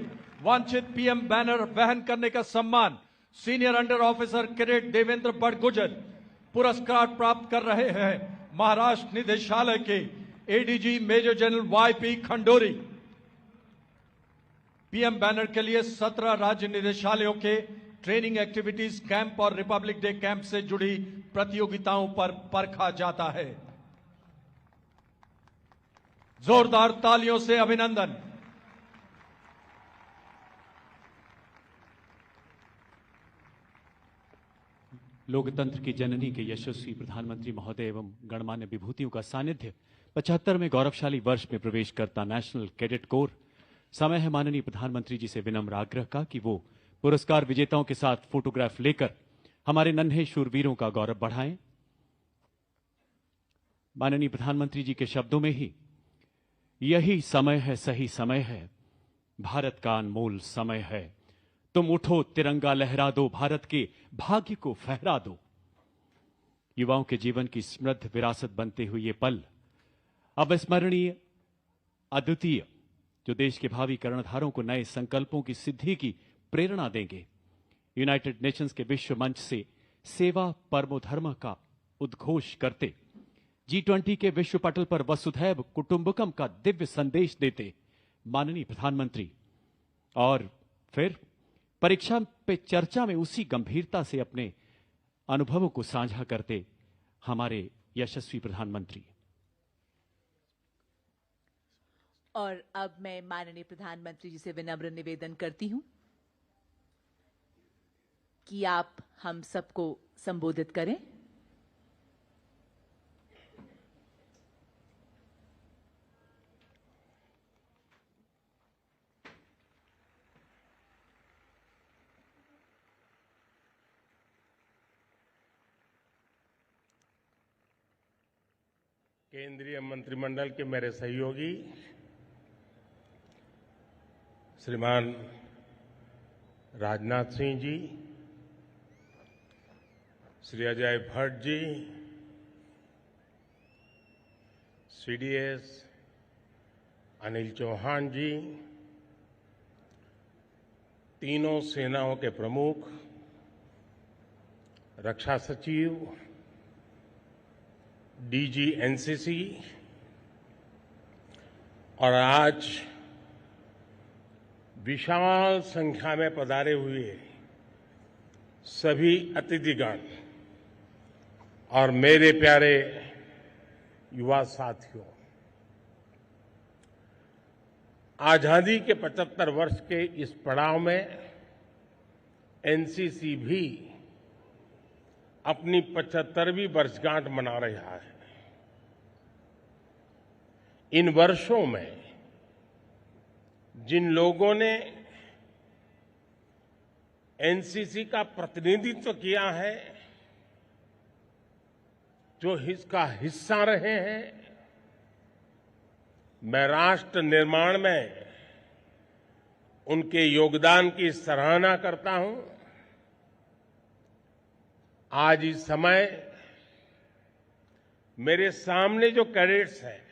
वांछित PM बैनर वहन करने का सम्मान senior under officer cadet Devendra Badgujar. पुरस्कार प्राप्त कर रहे हैं महाराष्ट्र निदेशालय के ADG major general YP Khandori. PM banner के लिए 17 राज्य निदेशालयों के ट्रेनिंग एक्टिविटीज कैंप और रिपब्लिक डे कैंप से जुड़ी प्रतियोगिताओं पर परखा जाता है। जोरदार तालियों से अभिनंदन। लोकतंत्र की जननी के यशस्वी प्रधानमंत्री महोदय एवं गणमान्य विभूतियों का सानिध्य 75वें गौरवशाली वर्ष में प्रवेश करता नेशनल कैडेट कोर। समय है माननीय प्रधानमंत्री जी से विनम्र आग्रह का कि वो पुरस्कार विजेताओं के साथ फोटोग्राफ लेकर हमारे नन्हे शूरवीरों का गौरव बढ़ाएं। माननीय प्रधानमंत्री जी के शब्दों में ही, यही समय है, सही समय है, भारत का अनमोल समय है। तुम उठो, तिरंगा लहरा दो, भारत के भाग्य को फहरा दो। युवाओं के जीवन की समृद्ध विरासत बनते हुए ये पल अविस्मरणीय, अद्वितीय, जो देश के भावी कर्णधारों को नए संकल्पों की सिद्धि की प्रेरणा देंगे। यूनाइटेड नेशंस के विश्व मंच से सेवा परमो धर्म का उद्घोष करते, G20 के विश्व पटल पर वसुधैव कुटुंबकम का दिव्य संदेश देते माननीय प्रधानमंत्री, और फिर परीक्षा पे चर्चा में उसी गंभीरता से अपने अनुभवों को साझा करते हमारे यशस्वी प्रधानमंत्री। और अब मैं माननीय प्रधानमंत्री जी से विनम्र निवेदन करती हूं कि आप हम सबको संबोधित करें। केंद्रीय मंत्रिमंडल के मेरे सहयोगी श्रीमान राजनाथ सिंह जी, श्री अजय भट्ट जी, CDS अनिल चौहान जी, तीनों सेनाओं के प्रमुख, रक्षा सचिव, DG NCC और आज विशाल संख्या में पधारे हुए सभी अतिथिगण और मेरे प्यारे युवा साथियों, आजादी के 75 वर्ष के इस पड़ाव में NCC भी अपनी 75वीं वर्षगांठ मना रहा है। इन वर्षों में जिन लोगों ने एनसीसी का प्रतिनिधित्व किया है, जो इसका हिस्सा रहे हैं, मैं राष्ट्र निर्माण में उनके योगदान की सराहना करता हूं। आज इस समय मेरे सामने जो कैडेट्स हैं,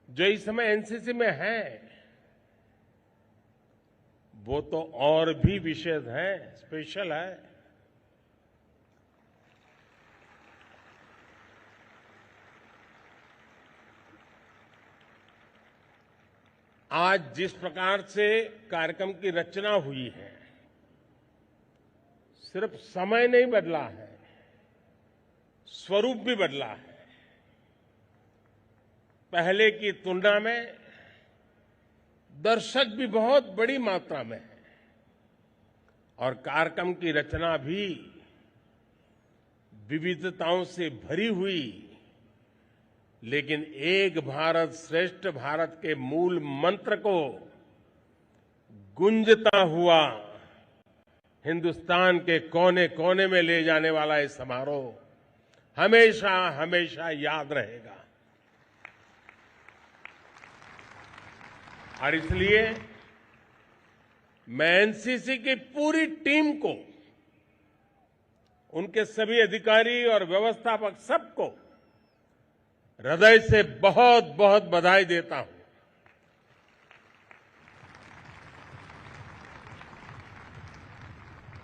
जो इस समय एनसीसी में हैं, वो तो और भी विशेष है, स्पेशल है। आज जिस प्रकार से कार्यक्रम की रचना हुई है, सिर्फ समय नहीं बदला है, स्वरूप भी बदला है। पहले की तुलना में दर्शक भी बहुत बड़ी मात्रा में है और कार्यक्रम की रचना भी विविधताओं से भरी हुई, लेकिन एक भारत श्रेष्ठ भारत के मूल मंत्र को गुंजता हुआ हिंदुस्तान के कोने कोने में ले जाने वाला ये समारोह हमेशा हमेशा याद रहेगा। और इसलिए मैं एनसीसी की पूरी टीम को, उनके सभी अधिकारी और व्यवस्थापक सबको हृदय से बहुत बहुत बधाई देता हूं।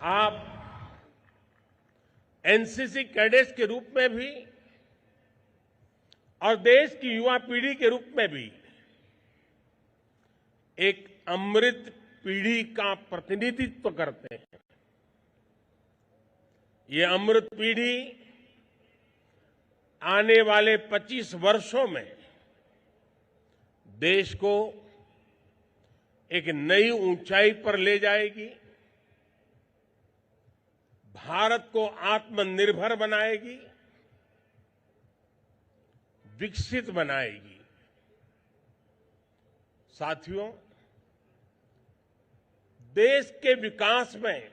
आप एनसीसी कैडेट्स के रूप में भी और देश की युवा पीढ़ी के रूप में भी एक अमृत पीढ़ी का प्रतिनिधित्व करते हैं। ये अमृत पीढ़ी आने वाले 25 वर्षों में देश को एक नई ऊंचाई पर ले जाएगी, भारत को आत्मनिर्भर बनाएगी, विकसित बनाएगी। साथियों, देश के विकास में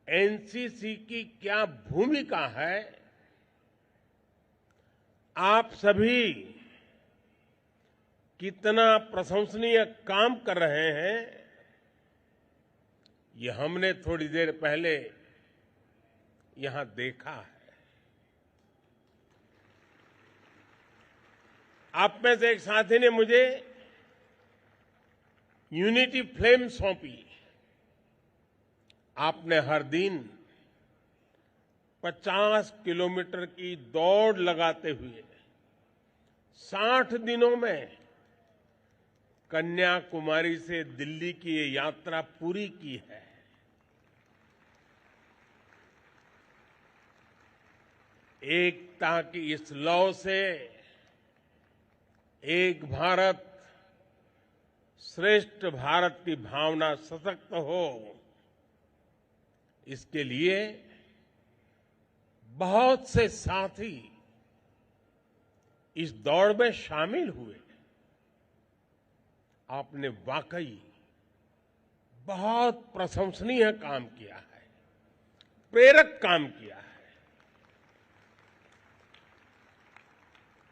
एनसीसी की क्या भूमिका है, आप सभी कितना प्रशंसनीय काम कर रहे हैं, ये हमने थोड़ी देर पहले यहां देखा है। आप में से एक साथी ने मुझे यूनिटी फ्लेम सौंपी। आपने हर दिन 50 किलोमीटर की दौड़ लगाते हुए 60 दिनों में कन्याकुमारी से दिल्ली की ये यात्रा पूरी की है। एकता की इस लौ से एक भारत श्रेष्ठ भारत की भावना सशक्त हो, इसके लिए बहुत से साथी इस दौड़ में शामिल हुए। आपने वाकई बहुत प्रशंसनीय काम किया है, प्रेरक काम किया है।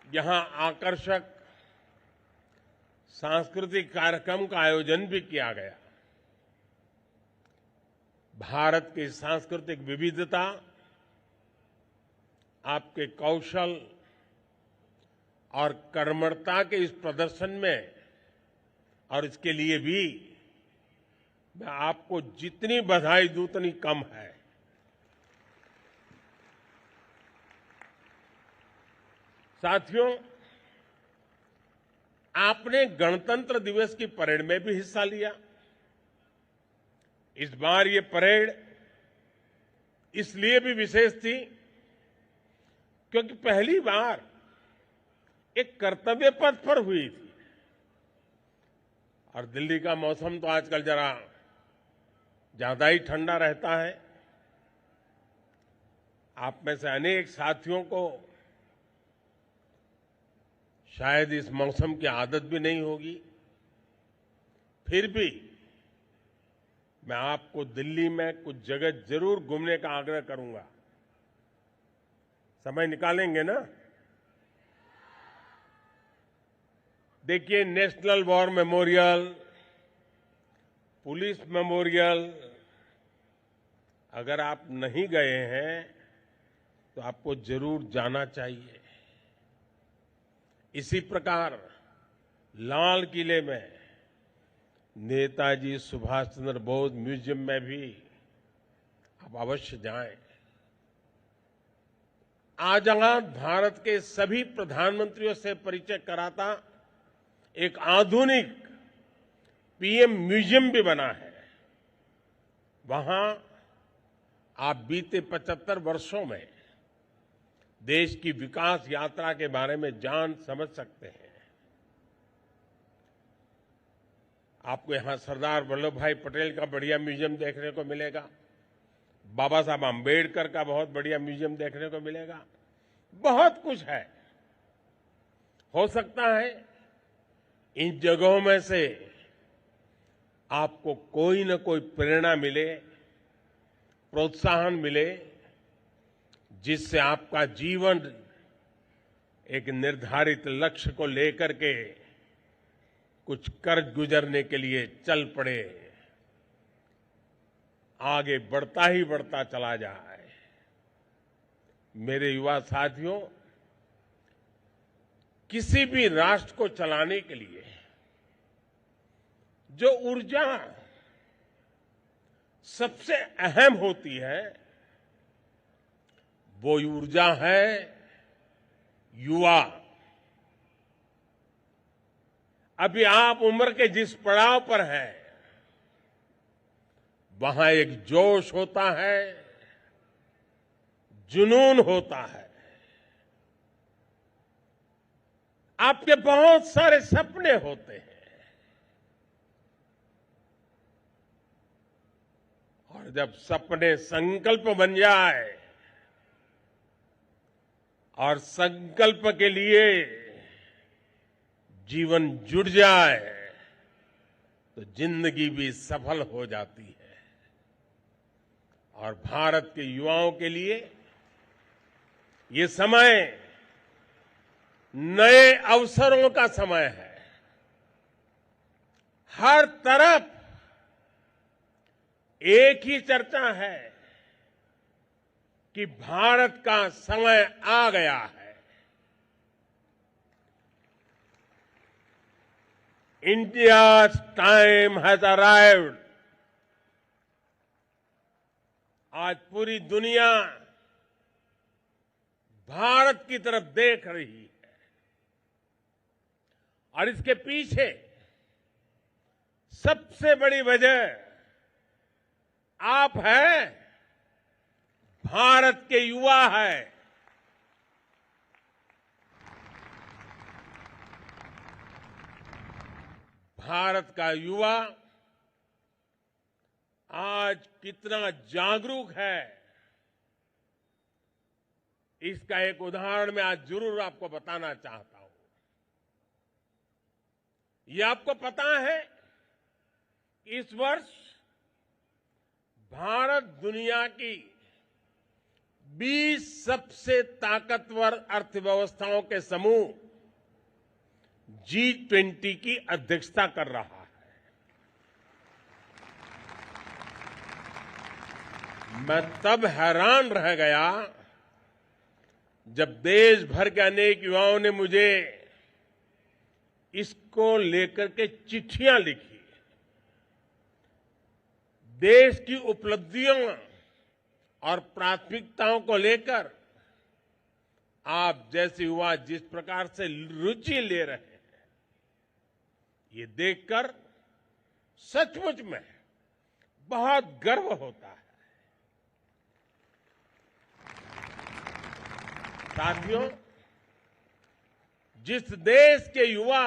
यहां आकर्षक सांस्कृतिक कार्यक्रम का आयोजन भी किया गया। भारत की सांस्कृतिक विविधता आपके कौशल और कर्मठता के इस प्रदर्शन में, और इसके लिए भी मैं आपको जितनी बधाई दूं उतनी कम है। साथियों, आपने गणतंत्र दिवस की परेड में भी हिस्सा लिया। इस बार ये परेड इसलिए भी विशेष थी क्योंकि पहली बार एक कर्तव्य पथ पर हुई थी। और दिल्ली का मौसम तो आजकल जरा ज्यादा ही ठंडा रहता है। आप में से अनेक साथियों को शायद इस मौसम की आदत भी नहीं होगी, फिर भी मैं आपको दिल्ली में कुछ जगह जरूर घूमने का आग्रह करूंगा। समय निकालेंगे ना? देखिए, national war memorial, police memorial, अगर आप नहीं गए हैं तो आपको जरूर जाना चाहिए। इसी प्रकार लाल किले में नेताजी सुभाष चंद्र बोस म्यूजियम में भी आप अवश्य जाएं। आजाद भारत के सभी प्रधानमंत्रियों से परिचय कराता एक आधुनिक पीएम म्यूजियम भी बना है। वहां आप बीते 75 वर्षों में देश की विकास यात्रा के बारे में जान समझ सकते हैं। आपको यहां सरदार वल्लभ भाई पटेल का बढ़िया म्यूजियम देखने को मिलेगा, बाबा साहब आम्बेडकर का बहुत बढ़िया म्यूजियम देखने को मिलेगा। बहुत कुछ है। हो सकता है इन जगहों में से आपको कोई न कोई प्रेरणा मिले, प्रोत्साहन मिले, जिससे आपका जीवन एक निर्धारित लक्ष्य को लेकर के कुछ कर गुजरने के लिए चल पड़े, आगे बढ़ता ही बढ़ता चला जाए। मेरे युवा साथियों, किसी भी राष्ट्र को चलाने के लिए जो ऊर्जा सबसे अहम होती है, वो ऊर्जा है युवा। अभी आप उम्र के जिस पड़ाव पर हैं, वहां एक जोश होता है, जुनून होता है। आपके बहुत सारे सपने होते हैं, और जब सपने संकल्प बन जाए और संकल्प के लिए जीवन जुड़ जाए, तो जिंदगी भी सफल हो जाती है। और भारत के युवाओं के लिए ये समय नए अवसरों का समय है। हर तरफ एक ही चर्चा है कि भारत का समय आ गया है। India's time has arrived। आज पूरी दुनिया भारत की तरफ देख रही है, और इसके पीछे सबसे बड़ी वजह आप हैं, भारत के युवा है। भारत का युवा आज कितना जागरूक है, इसका एक उदाहरण मैं आज जरूर आपको बताना चाहता हूं। ये आपको पता है कि इस वर्ष भारत दुनिया की 20 सबसे ताकतवर अर्थव्यवस्थाओं के समूह G20 की अध्यक्षता कर रहा है। मैं तब हैरान रह गया जब देश भर के अनेक युवाओं ने मुझे इसको लेकर के चिट्ठियां लिखी। देश की उपलब्धियों और प्राथमिकताओं को लेकर आप जैसे युवा जिस प्रकार से रुचि ले रहे हैं, ये देखकर सचमुच में बहुत गर्व होता है। साथियों, जिस देश के युवा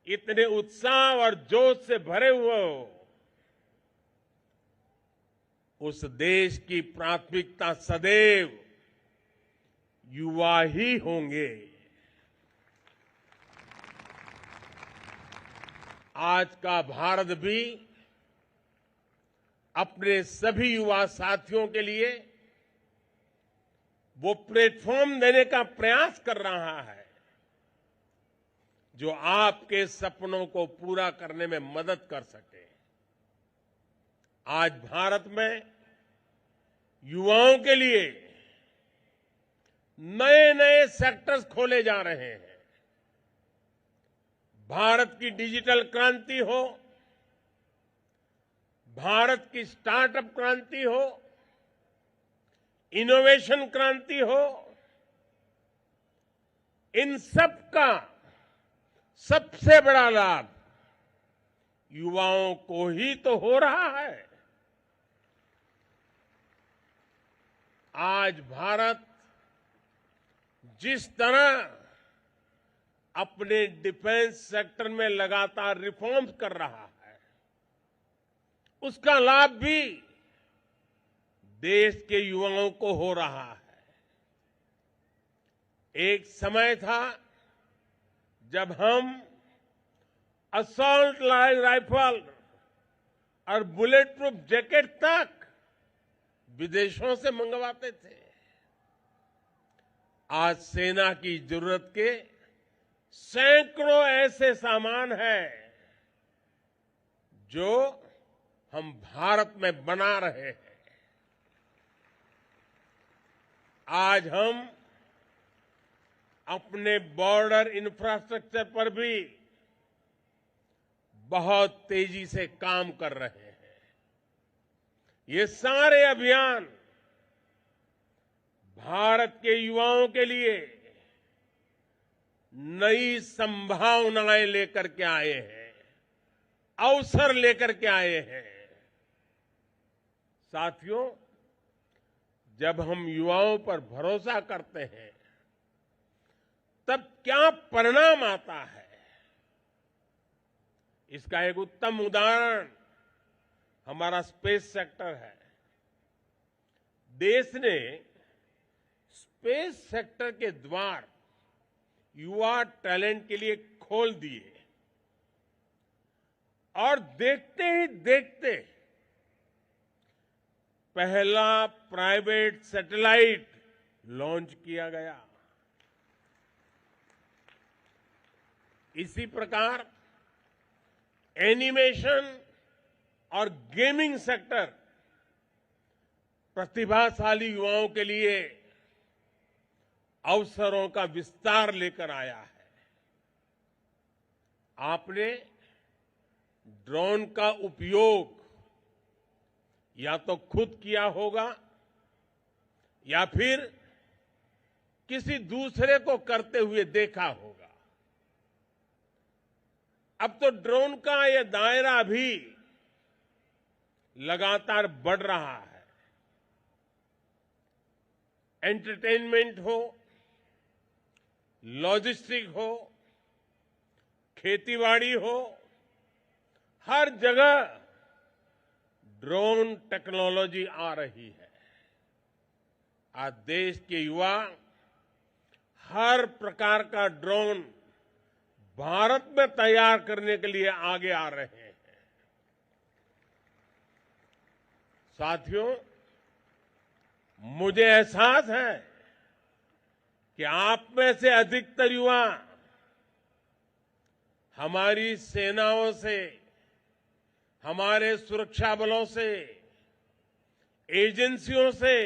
इतने उत्साह और जोश से भरे हुए हो, उस देश की प्राथमिकता सदैव युवा ही होंगे। आज का भारत भी अपने सभी युवा साथियों के लिए वो प्लेटफॉर्म देने का प्रयास कर रहा है जो आपके सपनों को पूरा करने में मदद कर सके। आज भारत में युवाओं के लिए नए नए सेक्टर्स खोले जा रहे हैं। भारत की डिजिटल क्रांति हो, भारत की स्टार्टअप क्रांति हो, इनोवेशन क्रांति हो, इन सब का सबसे बड़ा लाभ युवाओं को ही तो हो रहा है। आज भारत जिस तरह अपने डिफेंस सेक्टर में लगातार रिफॉर्म्स कर रहा है, उसका लाभ भी देश के युवाओं को हो रहा है। एक समय था जब हम असॉल्ट राइफल और बुलेट प्रूफ जैकेट तक विदेशों से मंगवाते थे। आज सेना की जरूरत के सैकड़ों ऐसे सामान हैं जो हम भारत में बना रहे हैं। आज हम अपने बॉर्डर इंफ्रास्ट्रक्चर पर भी बहुत तेजी से काम कर रहे हैं। ये सारे अभियान भारत के युवाओं के लिए नई संभावनाएं लेकर के आए हैं, अवसर लेकर के आए हैं। साथियों, जब हम युवाओं पर भरोसा करते हैं तब क्या परिणाम आता है, इसका एक उत्तम उदाहरण हमारा स्पेस सेक्टर है। देश ने स्पेस सेक्टर के द्वार युवा टैलेंट के लिए खोल दिए और देखते ही देखते पहला प्राइवेट सैटेलाइट लॉन्च किया गया। इसी प्रकार एनिमेशन और गेमिंग सेक्टर प्रतिभाशाली युवाओं के लिए अवसरों का विस्तार लेकर आया है। आपने ड्रोन का उपयोग या तो खुद किया होगा या फिर किसी दूसरे को करते हुए देखा होगा। अब तो ड्रोन का यह दायरा भी लगातार बढ़ रहा है। एंटरटेनमेंट हो, लॉजिस्टिक हो, खेतीबाड़ी हो, हर जगह ड्रोन टेक्नोलॉजी आ रही है। आज देश के युवा हर प्रकार का ड्रोन भारत में तैयार करने के लिए आगे आ रहे हैं। साथियों, मुझे एहसास है कि आप में से अधिकतर युवा हमारी सेनाओं से, हमारे सुरक्षा बलों से, एजेंसियों से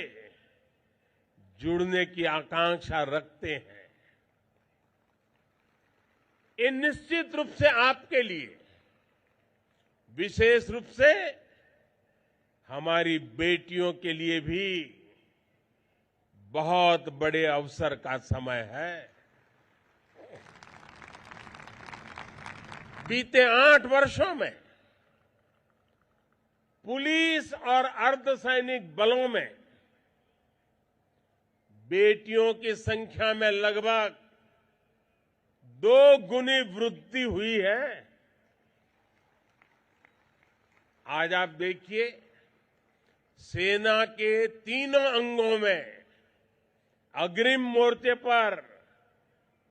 जुड़ने की आकांक्षा रखते हैं। ये निश्चित रूप से आपके लिए, विशेष रूप से हमारी बेटियों के लिए भी बहुत बड़े अवसर का समय है। बीते 8 वर्षों में पुलिस और अर्धसैनिक बलों में बेटियों की संख्या में लगभग 2 गुनी वृद्धि हुई है। आज आप देखिए, सेना के तीनों अंगों में अग्रिम मोर्चे पर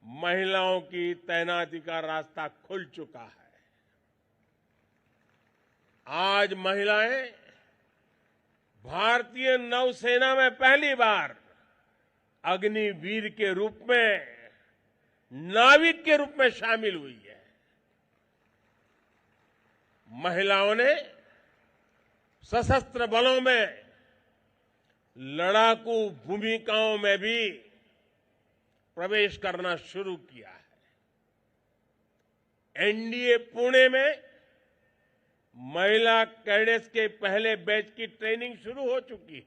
महिलाओं की तैनाती का रास्ता खुल चुका है। आज महिलाएं भारतीय नौसेना में पहली बार अग्निवीर के रूप में, नाविक के रूप में शामिल हुई है। महिलाओं ने सशस्त्र बलों में लड़ाकू भूमिकाओं में भी प्रवेश करना शुरू किया है। एनडीए पुणे में महिला कैडेट्स के पहले बैच की ट्रेनिंग शुरू हो चुकी है।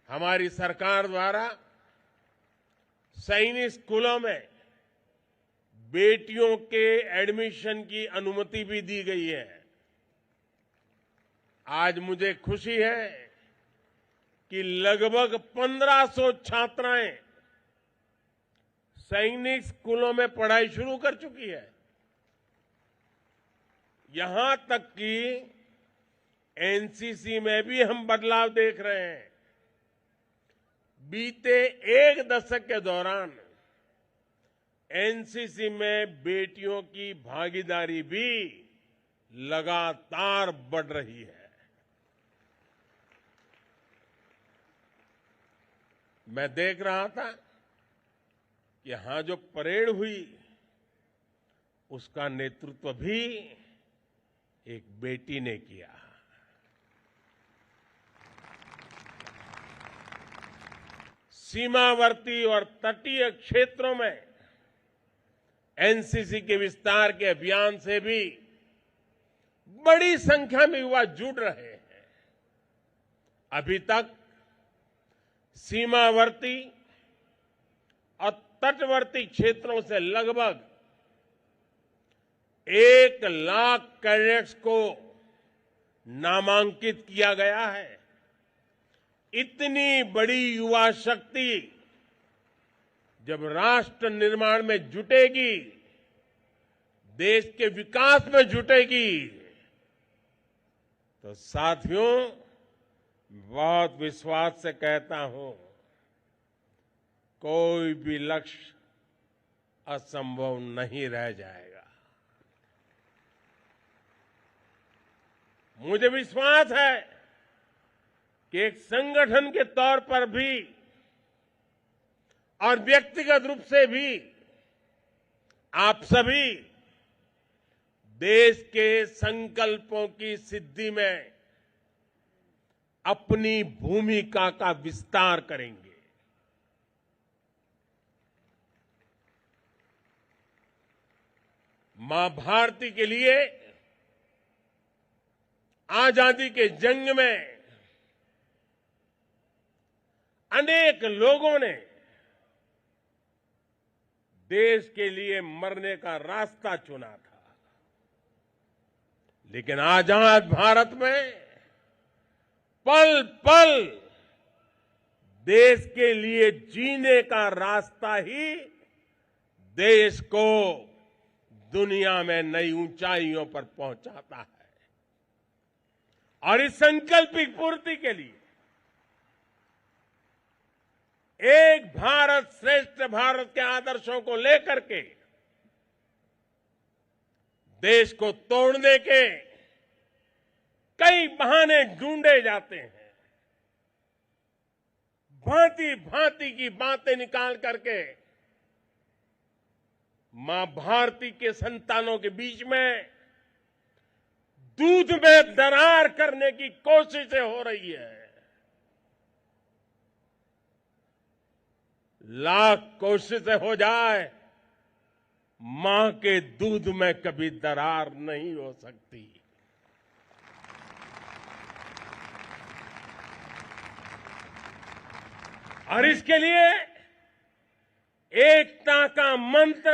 हमारी सरकार द्वारा सैनिक स्कूलों में बेटियों के एडमिशन की अनुमति भी दी गई है। आज मुझे खुशी है कि लगभग 1500 छात्राएं सैनिक स्कूलों में पढ़ाई शुरू कर चुकी है। यहां तक कि एनसीसी में भी हम बदलाव देख रहे हैं। बीते एक दशक के दौरान एनसीसी में बेटियों की भागीदारी भी लगातार बढ़ रही है। मैं देख रहा था कि यहां जो परेड हुई उसका नेतृत्व भी एक बेटी ने किया। सीमावर्ती और तटीय क्षेत्रों में एनसीसी के विस्तार के अभियान से भी बड़ी संख्या में युवा जुड़ रहे हैं। अभी तक सीमावर्ती और तटवर्ती क्षेत्रों से लगभग 1 लाख कैडेट्स को नामांकित किया गया है। इतनी बड़ी युवा शक्ति जब राष्ट्र निर्माण में जुटेगी, देश के विकास में जुटेगी, तो साथियों बहुत विश्वास से कहता हूं, कोई भी लक्ष्य असंभव नहीं रह जाएगा। मुझे विश्वास है कि एक संगठन के तौर पर भी और व्यक्तिगत रूप से भी आप सभी देश के संकल्पों की सिद्धि में अपनी भूमिका का विस्तार करेंगे। मां भारती के लिए आजादी के जंग में अनेक लोगों ने देश के लिए मरने का रास्ता चुना था, लेकिन आजाद भारत में पल पल देश के लिए जीने का रास्ता ही देश को दुनिया में नई ऊंचाइयों पर पहुंचाता है। और इस संकल्प की पूर्ति के लिए एक भारत श्रेष्ठ भारत के आदर्शों को लेकर के देश को तोड़ने के कई बहाने ढूंढे जाते हैं। भांति भांति की बातें निकाल करके मां भारती के संतानों के बीच में दूध में दरार करने की कोशिशें हो रही है। लाख कोशिशें हो जाए, मां के दूध में कभी दरार नहीं हो सकती। और इसके लिए एकता का मंत्र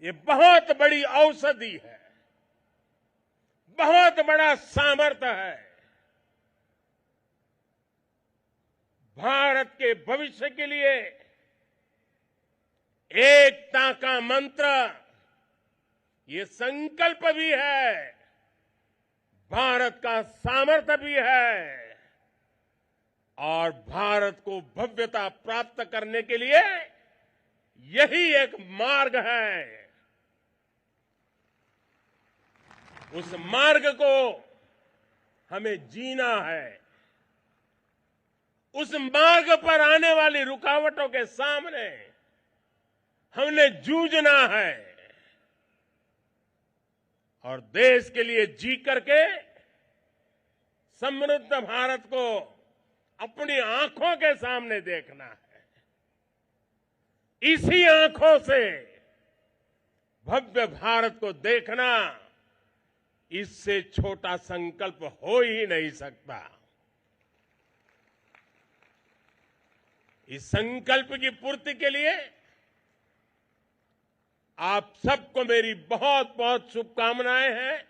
ये बहुत बड़ी औषधि है, बहुत बड़ा सामर्थ्य है। भारत के भविष्य के लिए एकता का मंत्र ये संकल्प भी है, भारत का सामर्थ्य भी है, और भारत को भव्यता प्राप्त करने के लिए यही एक मार्ग है। उस मार्ग को हमें जीना है। उस मार्ग पर आने वाली रुकावटों के सामने हमने जूझना है और देश के लिए जी करके समृद्ध भारत को अपनी आंखों के सामने देखना है। इसी आंखों से भव्य भारत को देखना, इससे छोटा संकल्प हो ही नहीं सकता। इस संकल्प की पूर्ति के लिए आप सबको मेरी बहुत बहुत शुभकामनाएं हैं।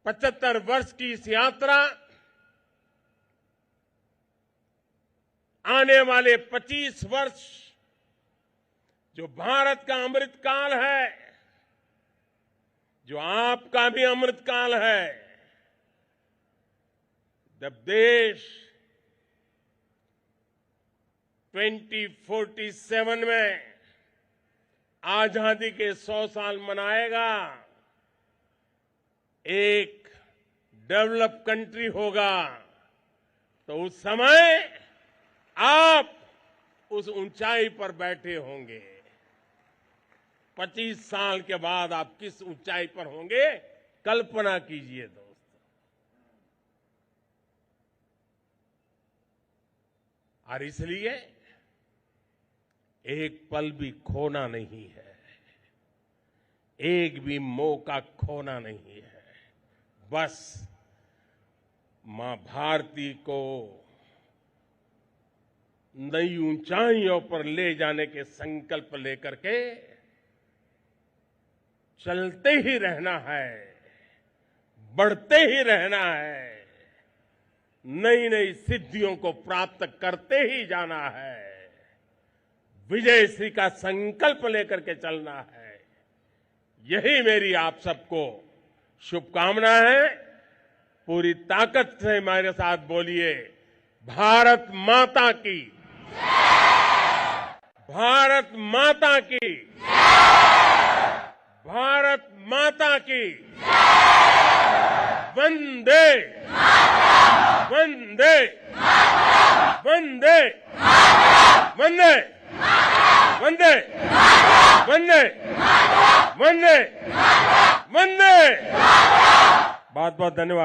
75 वर्ष की इस यात्रा आने वाले 25 वर्ष जो भारत का अमृतकाल है, जो आपका भी अमृतकाल है, जब देश 2047 में आजादी के 100 साल मनाएगा, एक डेवलप कंट्री होगा, तो उस समय आप उस ऊंचाई पर बैठे होंगे। 25 साल के बाद आप किस ऊंचाई पर होंगे, कल्पना कीजिए दोस्तों। और इसलिए एक पल भी खोना नहीं है, एक भी मौका खोना नहीं है। बस मां भारती को नई ऊंचाइयों पर ले जाने के संकल्प लेकर के चलते ही रहना है, बढ़ते ही रहना है, नई नई सिद्धियों को प्राप्त करते ही जाना है, विजयश्री का संकल्प लेकर के चलना है। यही मेरी आप सबको शुभकामना है। पूरी ताकत से मेरे साथ बोलिए, भारत माता की, भारत माता की, भारत माता की, वंदे वंदे वंदे वंदे वंदे वंदे वंदे वंदे। बहुत बहुत धन्यवाद।